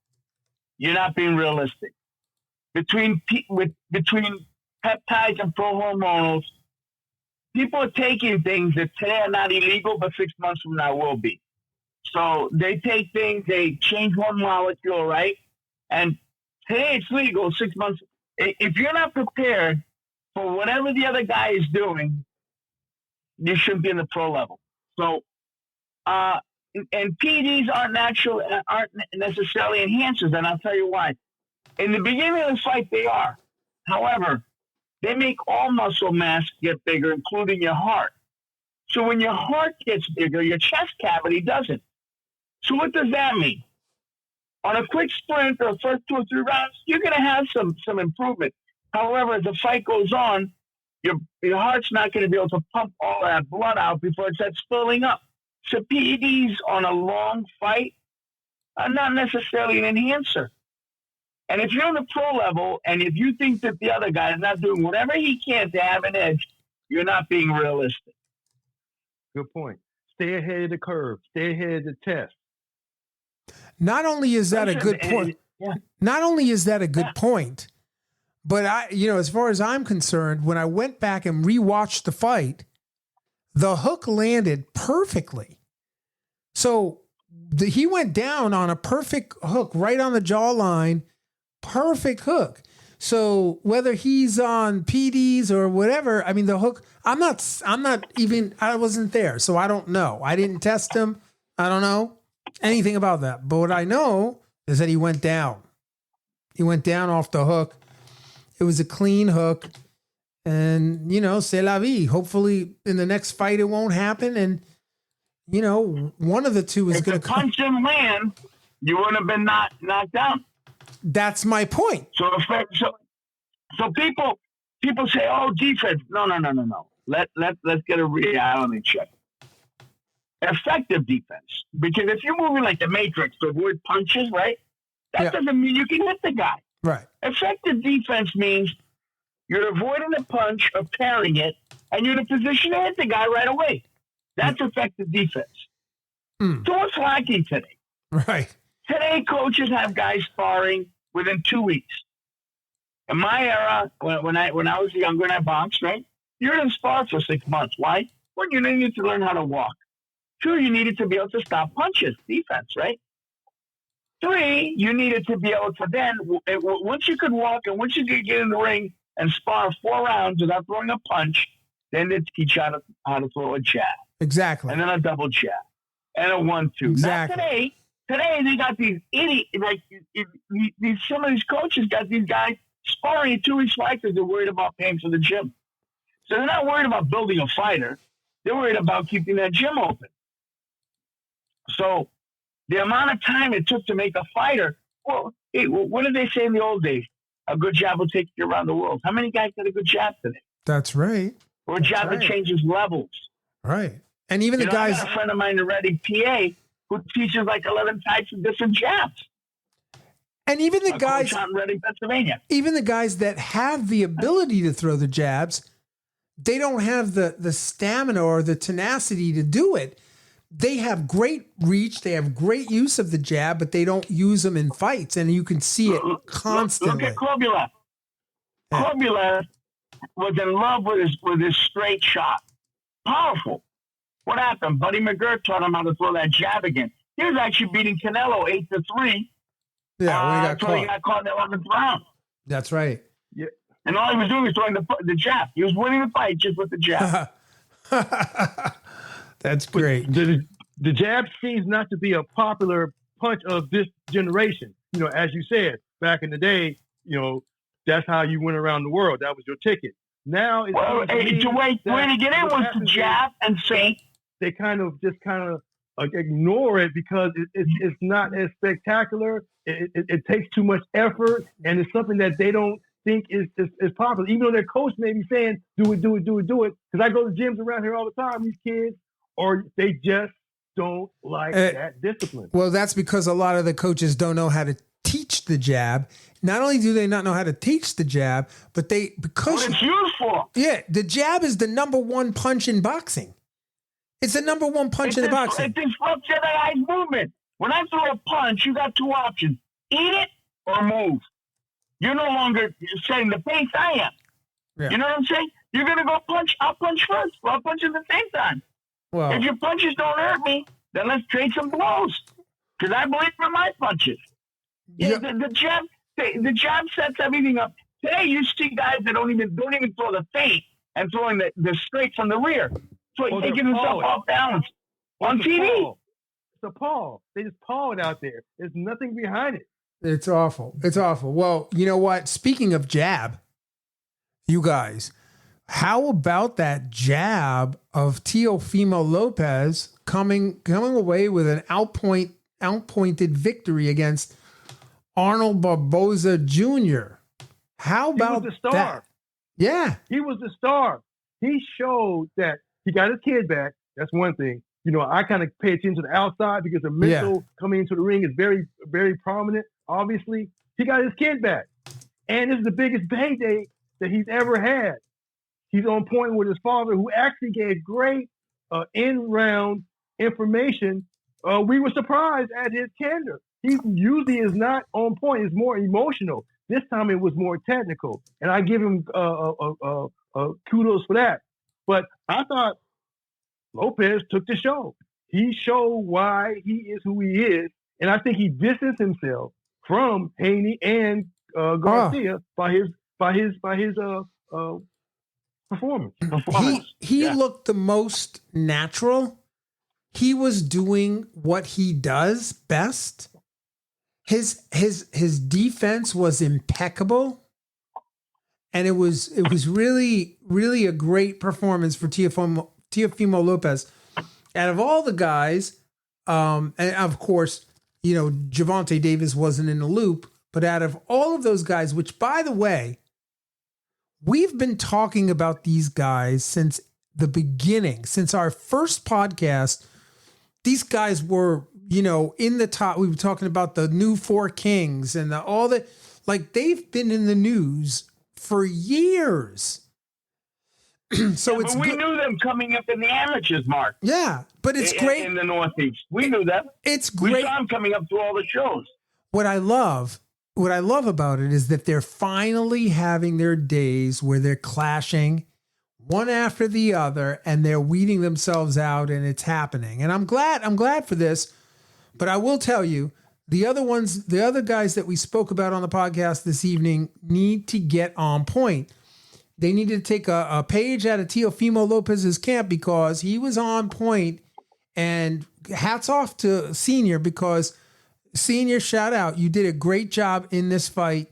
D: you're not being realistic. Between peptides and pro-hormonals, people are taking things that today are not illegal, but 6 months from now will be. So they take things, they change one molecule, right? And today it's legal, 6 months. If you're not prepared for whatever the other guy is doing, you shouldn't be in the pro level. So, and PEDs aren't necessarily enhancers, and I'll tell you why. In the beginning of the fight, they are. However, they make all muscle mass get bigger, including your heart. So when your heart gets bigger, your chest cavity doesn't. So what does that mean? On a quick sprint or first 2 or 3 rounds, you're going to have some improvement. However, as the fight goes on, your heart's not going to be able to pump all that blood out before it starts filling up. So PEDs on a long fight are not necessarily an enhancer. And if you're on the pro level and if you think that the other guy is not doing whatever he can to have an edge, you're not being realistic.
C: Good point. Stay ahead of the curve. Stay ahead of the test.
B: Not only is that a good point, not only is that a good point, but as far as I'm concerned, when I went back and rewatched the fight, the hook landed perfectly. So he went down on a perfect hook right on the jawline, perfect hook. So whether he's on PDs or whatever, I mean, the hook, I wasn't there. So I don't know. I didn't test him. I don't know anything about that. But what I know is that he went down. He went down off the hook. It was a clean hook. And, c'est la vie. Hopefully in the next fight it won't happen. And, one of the two is going to come.
D: If the punch didn't land, you wouldn't have been knocked down.
B: That's my point.
D: So people say, "Oh, defense." No. Let's get a reality check. Effective defense, because if you're moving like the Matrix to avoid punches, right? That doesn't mean you can hit the guy.
B: Right.
D: Effective defense means you're avoiding the punch or parrying it, and you're in a position to hit the guy right away. That's effective defense. So what's lacking today?
B: Right.
D: Today, coaches have guys sparring within 2 weeks. In my era, when I was younger and I boxed, right, you didn't spar for 6 months. Why? Well, you needed to learn how to walk. 2, you needed to be able to stop punches, defense, right? 3, you needed to be able to then, once you could walk and once you could get in the ring and spar 4 rounds without throwing a punch, then they'd teach you how to throw a jab.
B: Exactly.
D: And then a double jab. And a 1-2.
B: Exactly.
D: Not today they got these idiots, some of these coaches got these guys sparring 2 weeks later because they're worried about paying for the gym. So they're not worried about building a fighter. They're worried about keeping that gym open. So the amount of time it took to make a fighter, what did they say in the old days? A good jab will take you around the world. How many guys got a good jab today?
B: That's right.
D: Or a jab that changes levels.
B: Right. And even the guys.
D: I got a friend of mine in Reading, PA, who teaches like 11 types of different jabs.
B: And even the guys
D: out in Reading, Pennsylvania.
B: Even the guys that have the ability to throw the jabs, they don't have the stamina or the tenacity to do it. They have great reach, they have great use of the jab, but they don't use them in fights, and you can see it constantly.
D: Look at Korbula. Korbula was in love with his straight shot. Powerful. What happened? Buddy McGirt taught him how to throw that jab again. He was actually beating Canelo 8-3.
B: Yeah,
D: he got caught in the 11th round.
B: That's right.
C: Yeah.
D: And all he was doing was throwing the jab. He was winning the fight just with the jab.
B: That's great.
C: The jab seems not to be a popular punch of this generation. You know, as you said, back in the day, you know, that's how you went around the world. That was your ticket. Now it's
D: the way to get in was to jab and feint.
C: They kind of ignore it because it's not as spectacular. It takes too much effort, and it's something that they don't think is popular. Even though their coach may be saying, do it. Because I go to gyms around here all the time, these kids, or they just don't like that discipline.
B: Well, that's because a lot of the coaches don't know how to teach the jab. Not only do they not know how to teach the jab, but because
D: what it's used for.
B: Yeah, the jab is the number one punch in boxing. It's the number one punch in the boxing.
D: It disrupts the guy's movement. When I throw a punch, you got two options: eat it or move. You're no longer setting the pace. I am. Yeah. You know what I'm saying? You're gonna go punch. I'll punch first. I'll punch at the same time. Well, if your punches don't hurt me, then let's trade some blows. Because I believe in my punches. Yeah. The jab sets everything up. Today you see guys that don't even throw the feint and throwing the straight from the rear. So taking himself off balance on TV.
C: It's a paw. They just paw it out there. There's nothing behind it.
B: It's awful. It's awful. Well, you know what? Speaking of jab, you guys, how about that jab of Teofimo Lopez coming away with an outpointed victory against Arnold Barboza Jr.? How about
C: he was the star.
B: that? Yeah.
C: He was the star. He showed that he got his kid back. That's one thing. You know, I kind of pay attention to the outside because the mental coming into the ring is very, very prominent. Obviously, he got his kid back. And this is the biggest payday that he's ever had. He's on point with his father, who actually gave great in-round information. We were surprised at his candor. He usually is not on point. It's more emotional. This time it was more technical. And I give him kudos for that. But I thought Lopez took the show. He showed why he is who he is. And I think he distanced himself from Haney and Garcia by his performance.
B: He looked the most natural. He was doing what he does best. His defense was impeccable. And it was really, really a great performance for Teofimo Lopez. Out of all the guys, and of course, you know, Gervonta Davis wasn't in the loop, but out of all of those guys, which, by the way, we've been talking about these guys since the beginning, since our first podcast. These guys were, you know, in the top. We were talking about the new Four Kings and they've been in the news for years. So
D: but we knew them coming up in the amateurs, Mark.
B: Yeah, but it's great
D: in the Northeast. We knew them.
B: It's great.
D: We saw them coming up through all the shows.
B: What I love about it is that they're finally having their days where they're clashing one after the other, and they're weeding themselves out, and it's happening. And I'm glad for this. But I will tell you, the other guys that we spoke about on the podcast this evening need to get on point. They need to take a page out of Teofimo Lopez's camp because he was on point. And hats off to Senior, because Senior, shout out. You did a great job in this fight.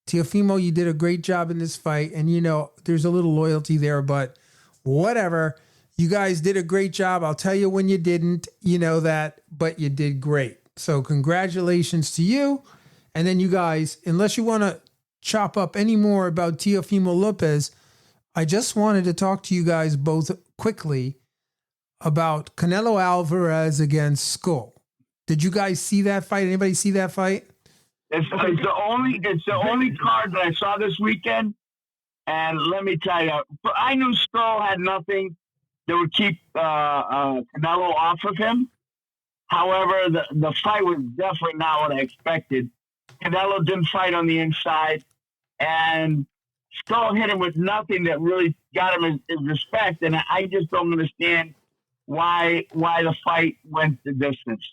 B: Teofimo, you did a great job in this fight. And, you know, there's a little loyalty there, but whatever. You guys did a great job. I'll tell you when you didn't, you know that, but you did great. So congratulations to you. And then you guys, unless you want to chop up any more about Teofimo Lopez, I just wanted to talk to you guys both quickly about Canelo Alvarez against Skull. Did you guys see that fight? Anybody see that fight?
D: It's the only card that I saw this weekend. And let me tell you, I knew Skull had nothing that would keep Canelo off of him. However, the fight was definitely not what I expected. Canelo didn't fight on the inside, and Skull hit him with nothing that really got him his respect. And I just don't understand why the fight went the distance.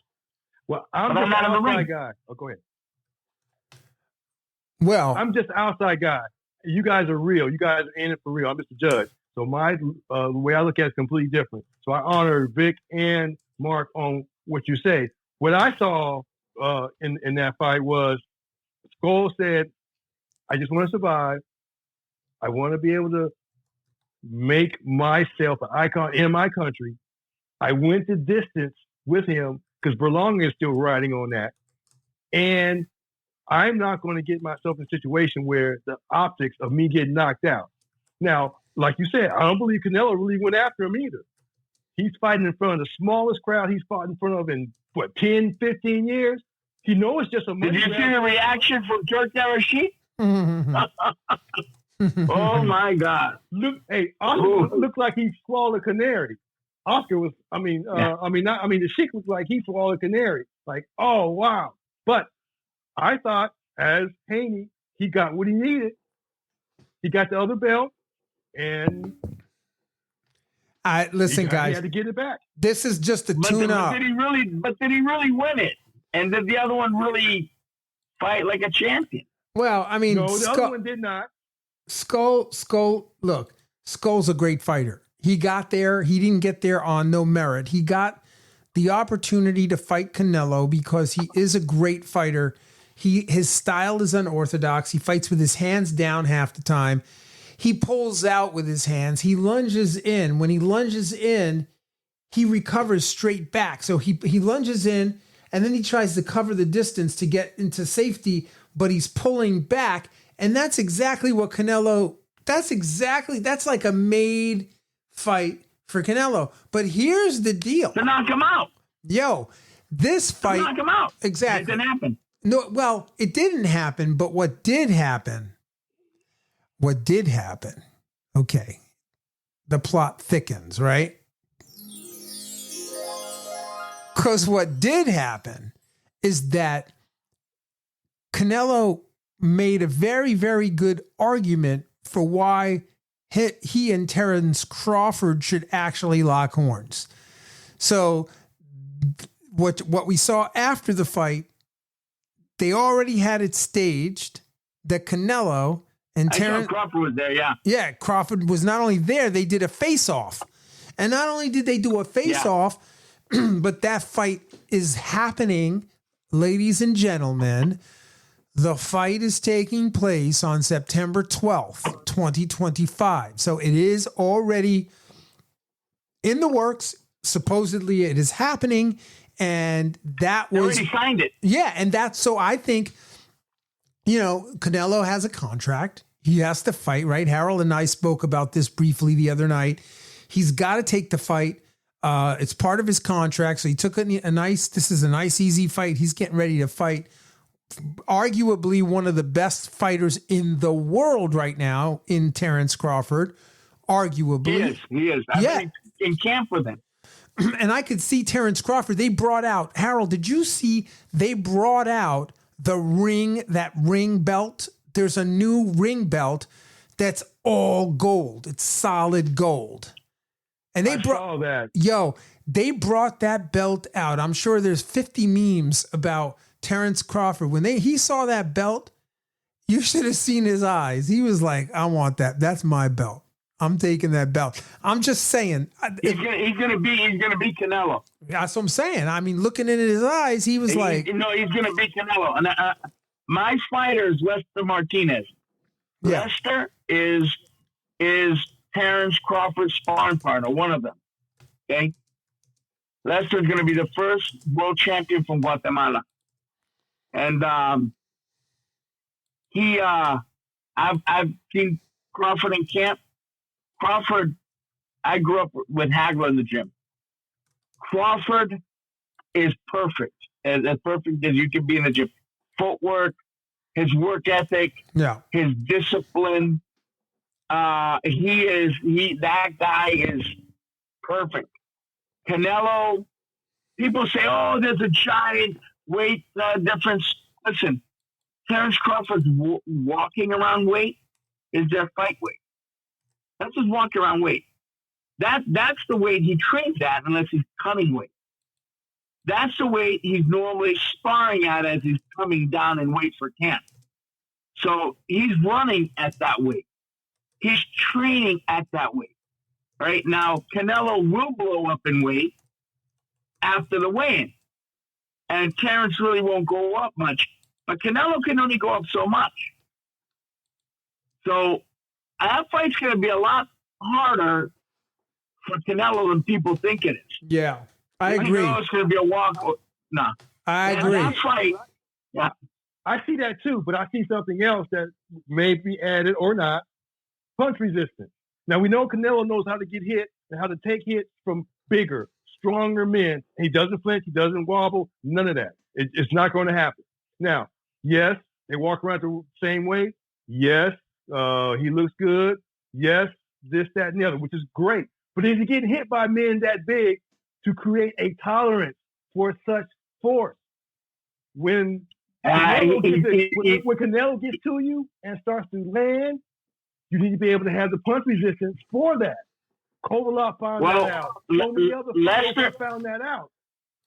C: Well, I'm just an outside guy. Oh, go ahead.
B: Well,
C: I'm just an outside guy. You guys are real. You guys are in it for real. I'm just a judge. So the way I look at it is completely different. So I honor Vic and Mark on what you say. What I saw in that fight was Skull said, "I just want to survive. I want to be able to make myself an icon in my country." I went the distance with him because Berlanga is still riding on that, and I'm not going to get myself in a situation where the optics of me getting knocked out. Now, like you said, I don't believe Canelo really went after him either. He's fighting in front of the smallest crowd he's fought in front of in, 10, 15 years? He knows it's just a
D: Did you see the reaction from Turk Rashid? Oh, my God.
C: Oscar looked like he swallowed a canary. Oscar was, the Sheik looked like he swallowed a canary. Like, oh, wow. But I thought, as Haney, he got what he needed. He got the other belt, and
B: listen, guys.
C: He had to get it back.
B: This is just a tune-up.
D: Did he really win it? And did the other one really fight like a champion?
B: Well, I mean,
C: no, the other one did not.
B: Skull. Look, Skull's a great fighter. He got there. He didn't get there on no merit. He got the opportunity to fight Canelo because he is a great fighter. His style is unorthodox. He fights with his hands down half the time. He pulls out with his hands. He lunges in. When he lunges in, he recovers straight back. So he lunges in, and then he tries to cover the distance to get into safety, but he's pulling back. And that's exactly what Canelo, that's like a made fight for Canelo. But here's the deal.
D: To knock him out.
B: Yo, this fight.
D: To knock him out.
B: Exactly.
D: It didn't happen.
B: No, well, it didn't happen, but what did happen, okay, the plot thickens, right? Because what did happen is that Canelo made a very, very good argument for why he and Terence Crawford should actually lock horns. So what we saw after the fight, they already had it staged that Canelo and Terence
D: Crawford was there, yeah.
B: Yeah, Crawford was not only there, they did a face-off. And not only did they do a face-off, but that fight is happening, ladies and gentlemen. The fight is taking place on September 12th, 2025. So it is already in the works. Supposedly it is happening. And that was
D: already signed it.
B: Yeah, and that's so I think, Canelo has a contract. He has to fight, right? Harold and I spoke about this briefly the other night. He's got to take the fight. It's part of his contract. So he took this is a nice, easy fight. He's getting ready to fight arguably one of the best fighters in the world right now in Terence Crawford. Arguably.
D: He is. I've been in camp with him.
B: And I could see Terence Crawford. They brought out, Harold, did you see they brought out that ring belt? There's a new ring belt that's all gold. It's solid gold. And they
C: saw that.
B: They brought that belt out. I'm sure there's 50 memes about Terence Crawford. When he saw that belt, you should have seen his eyes. He was like, I want that. That's my belt. I'm taking that belt. I'm just saying.
D: He's gonna be Canelo.
B: That's what I'm saying. I mean, looking into his eyes, he was like,
D: he's gonna be Canelo. And my fighter is Lester Martinez.
B: Yeah.
D: Lester is Terence Crawford's sparring partner, one of them. Okay, Lester's gonna be the first world champion from Guatemala, and I've seen Crawford in camp. Crawford, I grew up with Hagler in the gym. Crawford is perfect, as perfect as you can be in the gym. Footwork, his work ethic, his discipline. That guy is perfect. Canelo, people say, oh, there's a giant weight difference. Listen, Terence Crawford's walking around weight is their fight weight. That's his walk around weight. That's the weight he trains at unless he's cutting weight. That's the weight he's normally sparring at as he's coming down in weight for camp. So he's running at that weight. He's training at that weight. Right? Now, Canelo will blow up in weight after the weigh-in. and Terrence really won't go up much. But Canelo can only go up so much. So that fight's going to be a lot harder for Canelo than people think it is.
B: Yeah, I agree.
D: It's going to be a walk. No.
B: I agree.
D: That fight, yeah.
C: I see that too, but I see something else that may be added or not. Punch resistance. Now, we know Canelo knows how to get hit and how to take hits from bigger, stronger men. He doesn't flinch. He doesn't wobble. None of that. It's not going to happen. Now, yes, they walk around the same way. Yes, he looks good. Yes, this, that, and the other, which is great. But is he getting hit by men that big to create a tolerance for such force? When Canelo gets to you and starts to land, you need to be able to have the punch resistance for that. Kovalov found that out. So many other fighters found that out.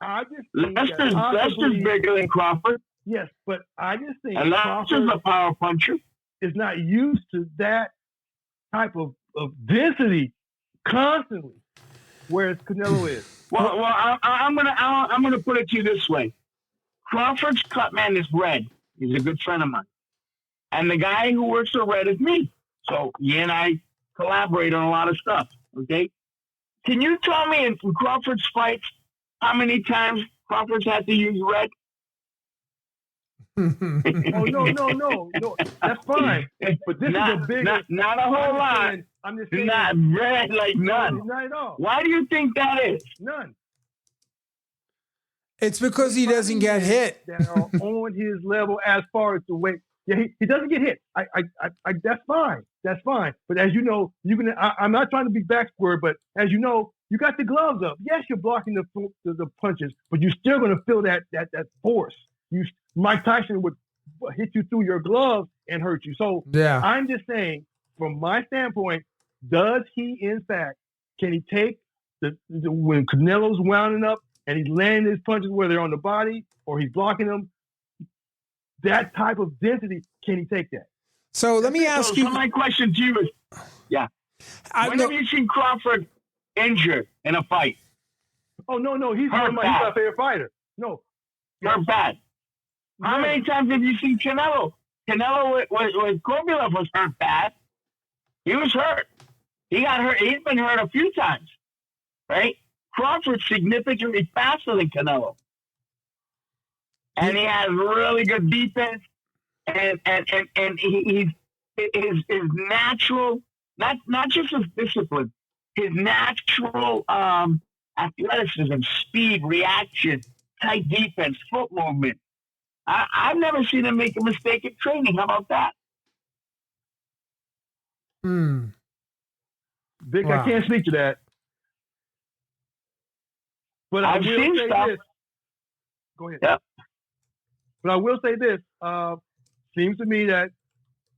C: I just think
D: Lester's bigger than Crawford.
C: Yes, but I just think
D: Lester's a power puncher.
C: Is not used to that type of density constantly, whereas Canelo is.
D: Well, I'm gonna put it to you this way: Crawford's cutman is Red. He's a good friend of mine, and the guy who works for Red is me. So he and I collaborate on a lot of stuff. Okay, can you tell me in Crawford's fights how many times Crawford's had to use Red?
C: Oh no! That's fine. But this is a bigger.
D: Not a whole lot.
C: I'm just saying.
D: Not Red, like none.
C: Not at all.
D: Why do you think that is?
C: None.
B: It's because he doesn't get hit.
C: That are on his level as far as the weight. Yeah, he doesn't get hit. I that's fine. That's fine. But as you know, I'm not trying to be backward, but as you know, you got the gloves up. Yes, you're blocking the punches, but you're still going to feel that force. Mike Tyson would hit you through your gloves and hurt you. So
B: yeah.
C: I'm just saying, from my standpoint, does he in fact, can he take when Canelo's wounding up and he's landing his punches, whether they're on the body or he's blocking them, that type of density, can he take that?
B: So let me ask you.
D: So my question to you is, when have you seen Crawford injured in a fight?
C: Oh, no, he's my favorite fighter. No.
D: Hurt bad. How many times have you seen Canelo? Canelo, when Kovalev was hurt bad, he was hurt. He got hurt. He's been hurt a few times, right? Crawford's significantly faster than Canelo. And he has really good defense. And he's his natural, not just his discipline, his natural athleticism, speed, reaction, tight defense, foot movement. I've never seen him make a mistake in training. How about that?
C: Vic, wow. I can't speak to that. But I will say this. Go ahead.
D: Yep.
C: But I will say this. Seems to me that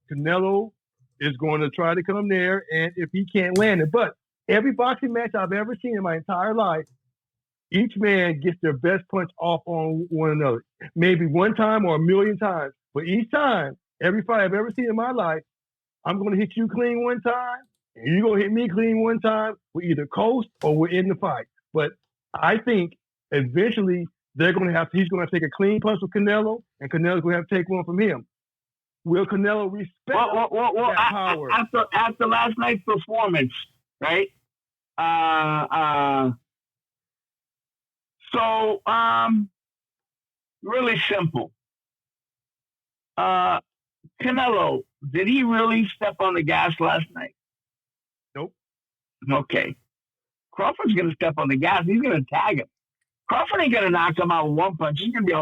C: Canelo is going to try to come there, and if he can't land it. But every boxing match I've ever seen in my entire life, each man gets their best punch off on one another. Maybe one time or a million times. But each time, every fight I've ever seen in my life, I'm going to hit you clean one time, and you're going to hit me clean one time. We're either coast or we're in the fight. But I think eventually he's going to have to take a clean punch with Canelo, and Canelo's going to have to take one from him. Will Canelo respect that power?
D: After last night's performance, right? So, really simple. Canelo, did he really step on the gas last night?
C: Nope.
D: Okay. Crawford's going to step on the gas. He's going to tag him. Crawford ain't going to knock him out with one punch. He's going to be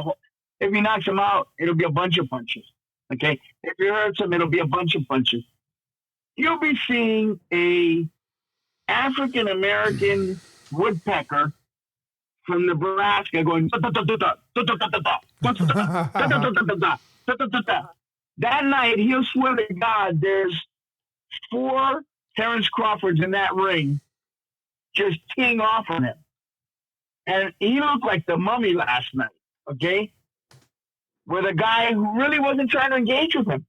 D: if he knocks him out, it'll be a bunch of punches. Okay? If he hurts him, it'll be a bunch of punches. You'll be seeing a African-American woodpecker from Nebraska going that night. He'll swear to God there's 4 Terrence Crawfords in that ring just teeing off on him, and he looked like the mummy last night. Okay, with a guy who really wasn't trying to engage with him,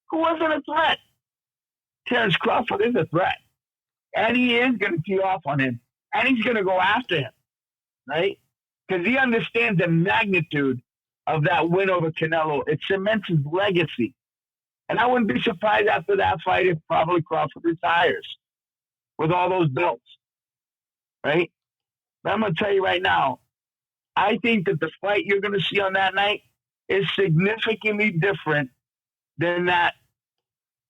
D: who wasn't a threat. Terrence Crawford is a threat, and he is going to tee off on him, and he's going to go after him. Right? because he understands the magnitude of that win over Canelo. It cements his legacy. And I wouldn't be surprised after that fight if probably Crawford retires with all those belts, right? But I'm going to tell you right now, I think that the fight you're going to see on that night is significantly different than that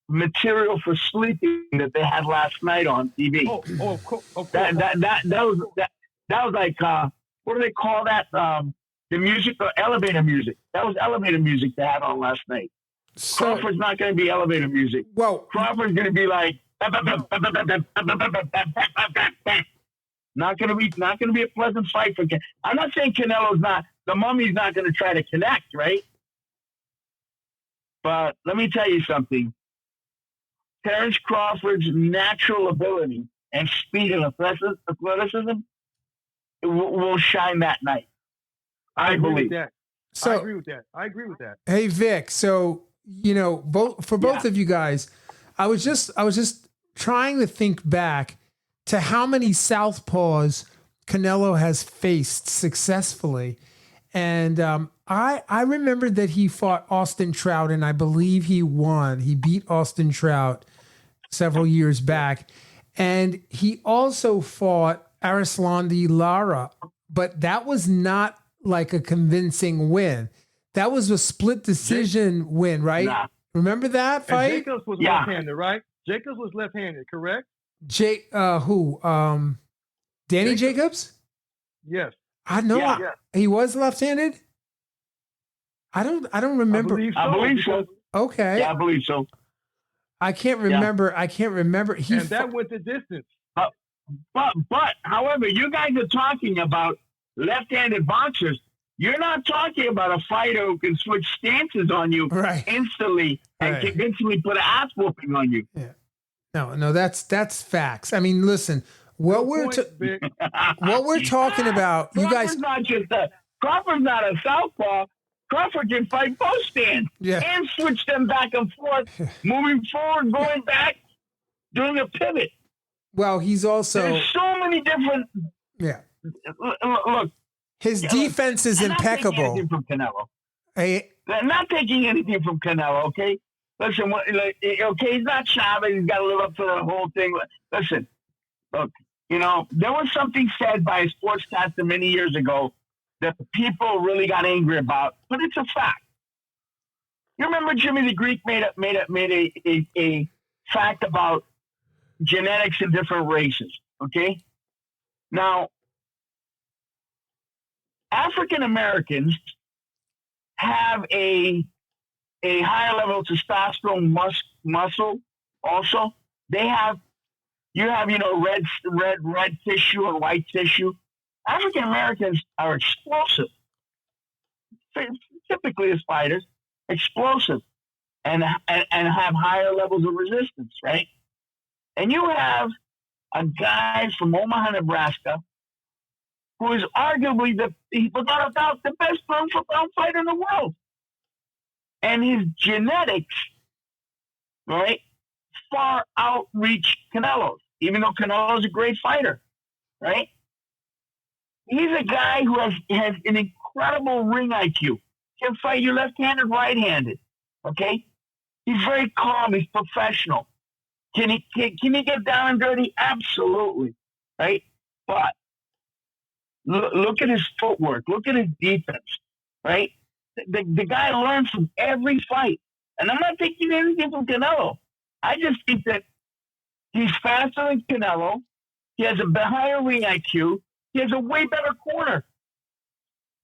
D: material for sleeping that they had last night on TV.
C: Of course.
D: That was like what do they call that? The music, or elevator music. That was elevator music they had on last night.
B: So,
D: Crawford's not going to be elevator music.
B: well,
D: Crawford's going to be like not going to be a pleasant fight for. I'm not saying Canelo's not. The Mummy's not going to try to connect, right? But let me tell you something. Terence Crawford's natural ability and speed and athleticism will shine that night. I
C: agree
D: believe
C: with that.
B: So,
C: I agree with that.
B: hey Vic, so both of you guys, I was just trying to think back to how many southpaws Canelo has faced successfully, and I remembered that he fought Austin Trout, and I believe he won. He beat Austin Trout several years back, and he also fought Arislandi Lara, but that was not like a convincing win. That was a split decision win, right?
D: Nah.
B: Remember that
C: And
B: fight?
C: Jacobs was left-handed, right? Jacobs was left-handed, correct?
B: Who? Danny Jacobs?
C: Yes.
B: I know he was left-handed. I don't remember.
D: I believe so.
B: Okay.
D: Yeah, I believe so.
B: I can't remember. I can't remember.
C: And that went the distance.
D: But however, you guys are talking about left-handed boxers. You're not talking about a fighter who can switch stances on you instantly and convincingly put an ass whooping on you.
B: Yeah. No, that's facts. I mean, listen, what we're talking about, you guys.
D: Crawford's not a southpaw. Crawford can fight both stands and switch them back and forth, moving forward, going back, doing a pivot.
B: Well, he's also.
D: There's so many different.
B: Yeah.
D: Look.
B: His defense is impeccable.
D: I'm not taking anything from Canelo, okay? Listen, okay, he's not Chavez. He's got to live up to the whole thing. Listen, look, there was something said by a sportscaster many years ago that the people really got angry about, but it's a fact. You remember Jimmy the Greek made a fact about genetics in different races, okay? Now, African Americans have a higher level of testosterone muscle. Also, you have red tissue and white tissue. African Americans are explosive, typically as fighters, explosive, and have higher levels of resistance, right? And you have a guy from Omaha, Nebraska, who is arguably without a doubt, the best pound-for-pound fighter in the world. And his genetics, right, far outreach Canelo's, even though Canelo's a great fighter, right? He's a guy who has an incredible ring IQ. Can fight you left-handed, right-handed, okay? He's very calm. He's professional. Can he get down and dirty? Absolutely, right? But look at his footwork. Look at his defense, right? The guy learns from every fight. And I'm not taking anything from Canelo. I just think that he's faster than Canelo. He has a higher ring IQ. He has a way better corner.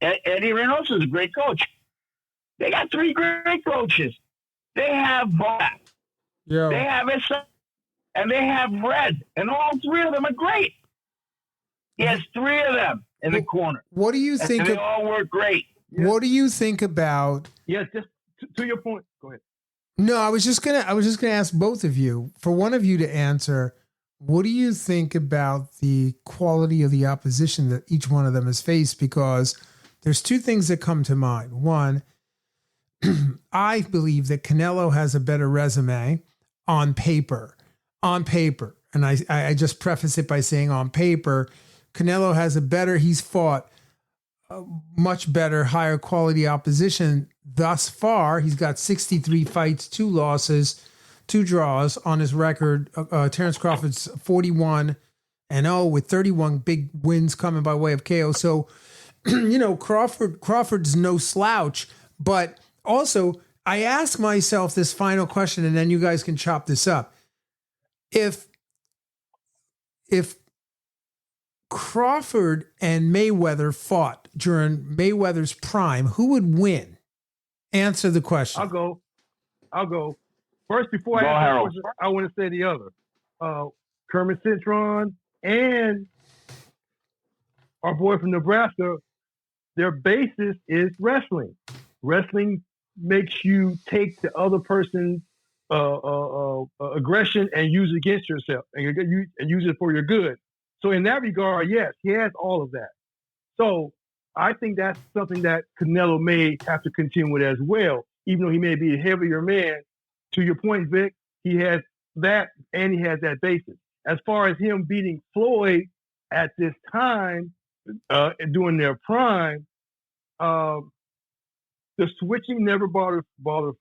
D: Eddie Reynoso is a great coach. They got 3 great coaches. They have Black. Yeah. They have Issa. And they have Red. And all 3 of them are great. He has 3 of them in the corner.
B: What do you think?
D: They all work great.
B: Yeah. What do you think about?
C: Yeah, just to your point. Go ahead.
B: No, I was just gonna ask both of you, for one of you to answer. What do you think about the quality of the opposition that each one of them has faced? Because there's 2 things that come to mind. One, I believe that Canelo has a better resume on paper. And I just preface it by saying on paper, Canelo has he's fought much better, higher quality opposition thus far. He's got 63 fights, 2 losses, 2 draws on his record. Terrence Crawford's 41-0 with 31 big wins coming by way of KO. So, Crawford's no slouch, but also I ask myself this final question, and then you guys can chop this up. If Crawford and Mayweather fought during Mayweather's prime, who would win? Answer the question.
C: I'll go. First, before I answer the question, I want to say the other. Kermit Cintron and our boy from Nebraska, their basis is wrestling. Wrestling makes you take the other person's aggression and use it against yourself and use it for your good. So in that regard, yes, he has all of that. So I think that's something that Canelo may have to contend with as well, even though he may be a heavier man. To your point, Vic, he has that and he has that basis. As far as him beating Floyd at this time, during their prime, the switching never bothered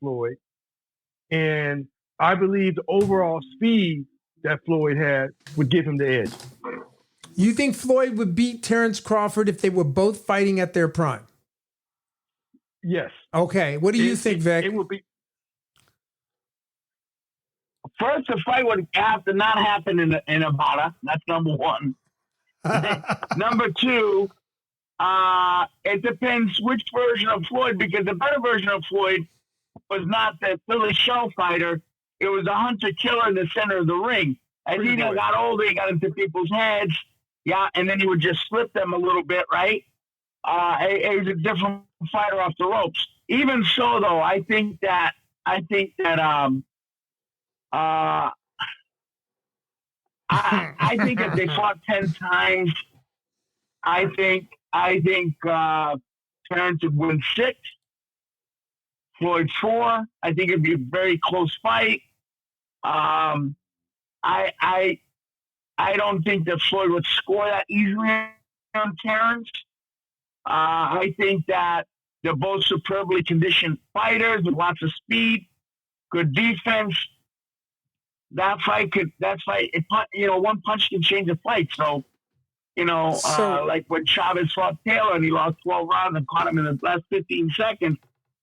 C: Floyd. And I believe the overall speed that Floyd had would give him the edge.
B: You think Floyd would beat Terrence Crawford if they were both fighting at their prime?
C: Yes.
B: Okay. What do you think, Vic?
C: It would be.
D: First, the fight would have to not happen in Nevada. That's number one. Number two, it depends which version of Floyd, because the better version of Floyd was not the Philly show fighter. It was a hunter killer in the center of the ring. As he got older, he got into people's heads. Yeah, and then he would just slip them a little bit, right? He was a different fighter off the ropes. Even so, though, I think that I think if they fought 10 times, I think Terrence would win 6, Floyd 4. I think it'd be a very close fight. I don't think that Floyd would score that easily on Terrence. I think that they're both superbly conditioned fighters with lots of speed, good defense. One punch can change a fight. So, like when Chavez fought Taylor and he lost 12 rounds and caught him in the last 15 seconds,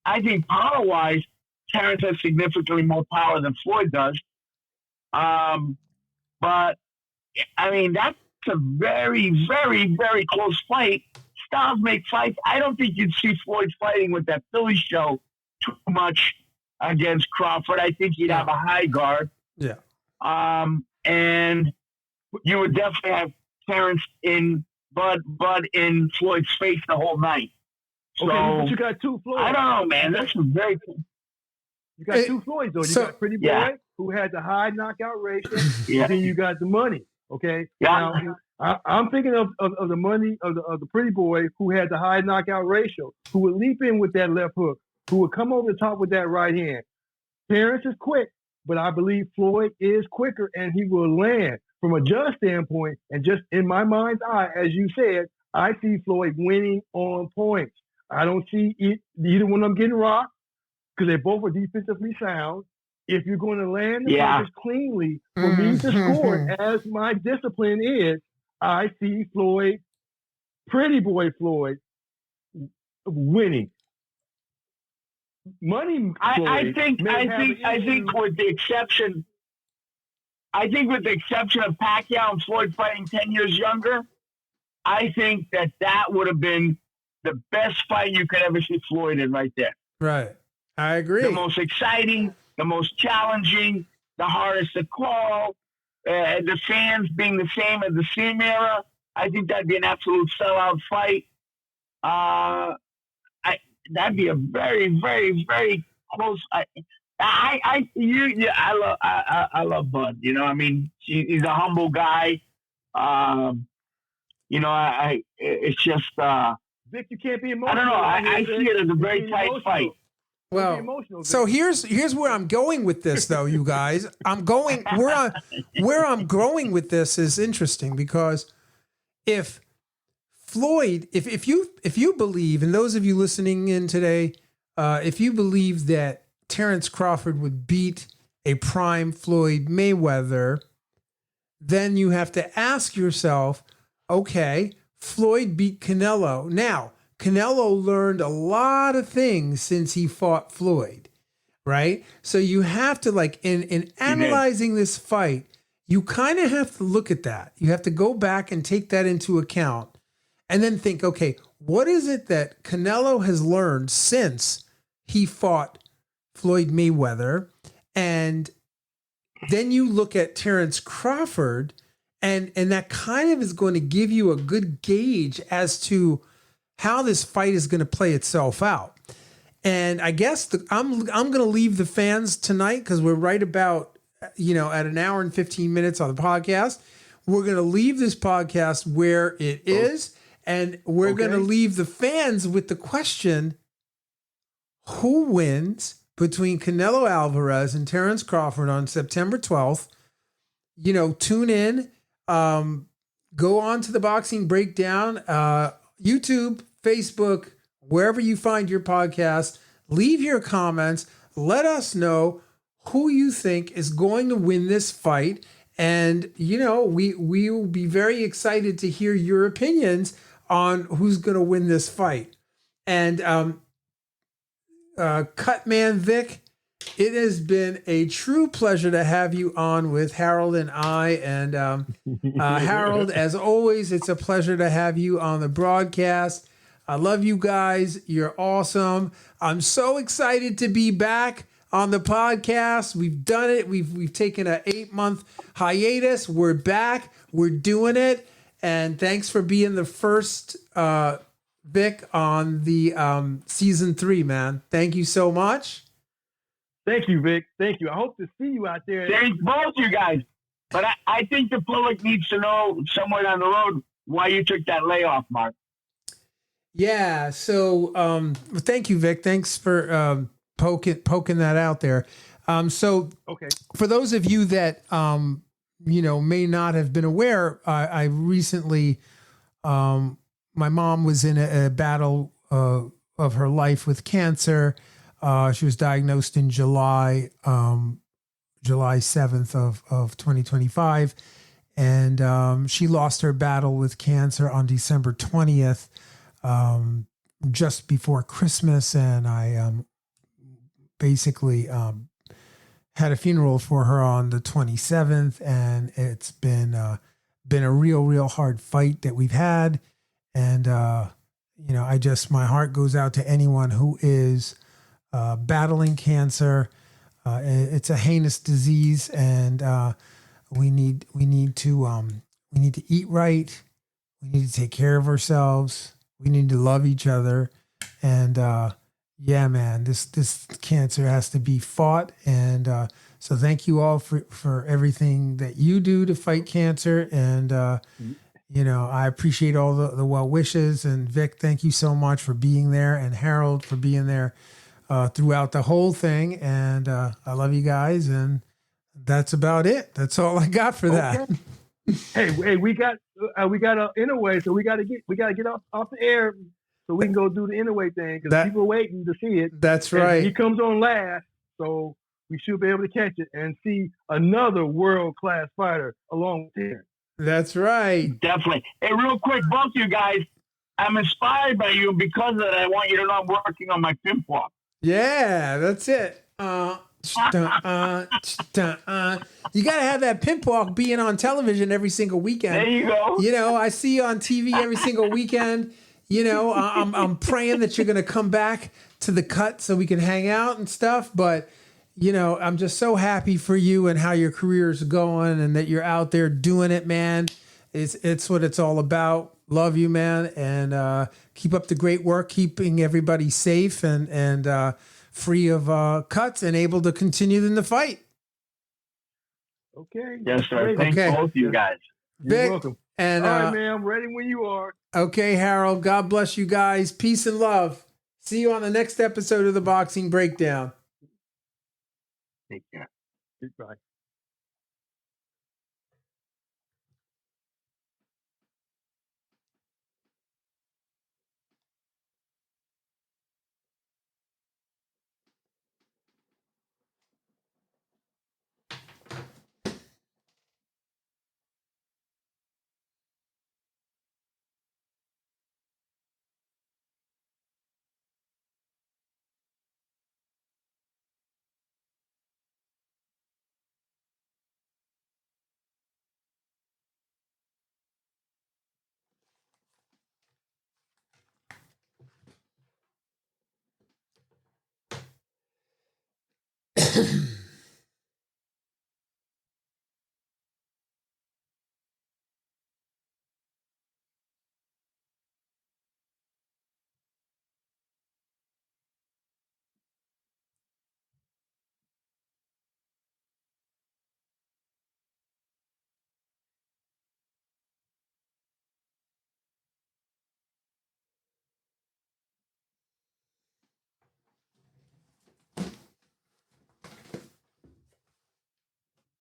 D: I think power-wise, Terrence has significantly more power than Floyd does. But, I mean, that's a very, very, very close fight. Styles make fights. I don't think you'd see Floyd fighting with that Philly show too much against Crawford. I think he'd have a high guard.
B: Yeah.
D: And you would definitely have Terrence in Bud in Floyd's face the whole night. So,
C: okay, but you got 2 Floyds.
D: I don't know, man. That's very cool.
C: You got 2 Floyds, though. You got Pretty Boy, who had the high knockout ratio, and then you got the money. Okay.
D: Yeah.
C: Now, I'm thinking of the money of the Pretty Boy, who had the high knockout ratio, who would leap in with that left hook, who would come over the top with that right hand. Terrence is quick, but I believe Floyd is quicker, and he will land. From a judge standpoint, and just in my mind's eye, as you said, I see Floyd winning on points. I don't see either one of them getting rocked because they both are defensively sound. If you're going to land the punches cleanly, for me to score, as my discipline is, I see Floyd, Pretty Boy Floyd, winning. Money. Floyd
D: I think with the exception of Pacquiao and Floyd fighting 10 years younger, I think that would have been the best fight you could ever see Floyd in right there.
B: Right. I agree.
D: The most exciting, the most challenging, the hardest to call, the fans being the same as the Steam era. I think that'd be an absolute sellout fight. That'd be a very, very, very close. I love Bud. I mean, he's a humble guy. It's just.
C: Vic, you can't be emotional.
D: I don't know. I see it as a very tight fight.
B: Well, so here's where I'm going with this, though, you guys. Where I'm going with this is interesting because if Floyd, if you believe, and those of you listening in today, if you believe that Terrence Crawford would beat a prime Floyd Mayweather, then you have to ask yourself, okay, Floyd beat Canelo. Now, Canelo learned a lot of things since he fought Floyd, right? So you have to, like, in analyzing this fight, you kind of have to look at that. You have to go back and take that into account and then think, okay, what is it that Canelo has learned since he fought Floyd Mayweather? And then you look at Terrence Crawford, and that kind of is going to give you a good gauge as to how this fight is going to play itself out. And I guess I'm going to leave the fans tonight, because we're right about, at an hour and 15 minutes on the podcast. We're going to leave this podcast where it is, and we're going to leave the fans with the question, who wins between Canelo Alvarez and Terrence Crawford on September 12th? Tune in, go on to the Boxing Breakdown, YouTube, Facebook, wherever you find your podcast. Leave your comments. Let us know who you think is going to win this fight. And, we will be very excited to hear your opinions on who's going to win this fight. And Cutman Vic, it has been a true pleasure to have you on with Harold and I. And Harold, as always, it's a pleasure to have you on the broadcast. I love you guys. You're awesome. I'm so excited to be back on the podcast. We've done it. We've taken an 8-month hiatus. We're back. We're doing it. And thanks for being the first Vic on the season 3, man. Thank you so much.
C: Thank you, Vic. Thank you. I hope to see you out there.
D: Thank both you guys. But I think the public needs to know somewhere down the road why you took that layoff, Mark.
B: Yeah. So thank you, Vic. Thanks for poking that out there. So for those of you that may not have been aware, I recently my mom was in a battle of her life with cancer. She was diagnosed in July 7th of 2025. And she lost her battle with cancer on December 20th, just before Christmas. And I basically had a funeral for her on the 27th. And it's been a real hard fight that we've had. And, my heart goes out to anyone who is battling cancer. It's a heinous disease, and we need to eat right. We need to take care of ourselves. We need to love each other. And man, this cancer has to be fought. And so thank you all for everything that you do to fight cancer. And I appreciate all the well wishes. And Vic, thank you so much for being there, and Harold for being there throughout the whole thing. And I love you guys. And that's about it. That's all I got for that.
C: Hey, we got an interway, so we got to get off the air so we can go do the interway thing, because people are waiting to see it.
B: That's right.
C: He comes on last, so we should be able to catch it and see another world-class fighter along with him.
B: That's right.
D: Definitely. Hey, real quick, both you guys, I'm inspired by you because of that. I want you to know I'm working on my pimp walk.
B: Yeah, that's it. You got to have that pimp walk being on television every single weekend.
D: There you go.
B: I see you on TV every single weekend. I'm praying that you're going to come back to the cut so we can hang out and stuff. But, I'm just so happy for you and how your career is going, and that you're out there doing it, man. It's what it's all about. Love you, man. And keep up the great work, keeping everybody safe and free of cuts and able to continue in the fight.
C: Okay.
D: Yes, sir. Thanks both you guys.
C: You're welcome.
B: And,
C: all right, man. I'm ready when you are.
B: Okay, Harold. God bless you guys. Peace and love. See you on the next episode of the Boxing Breakdown.
D: Take care.
C: Goodbye.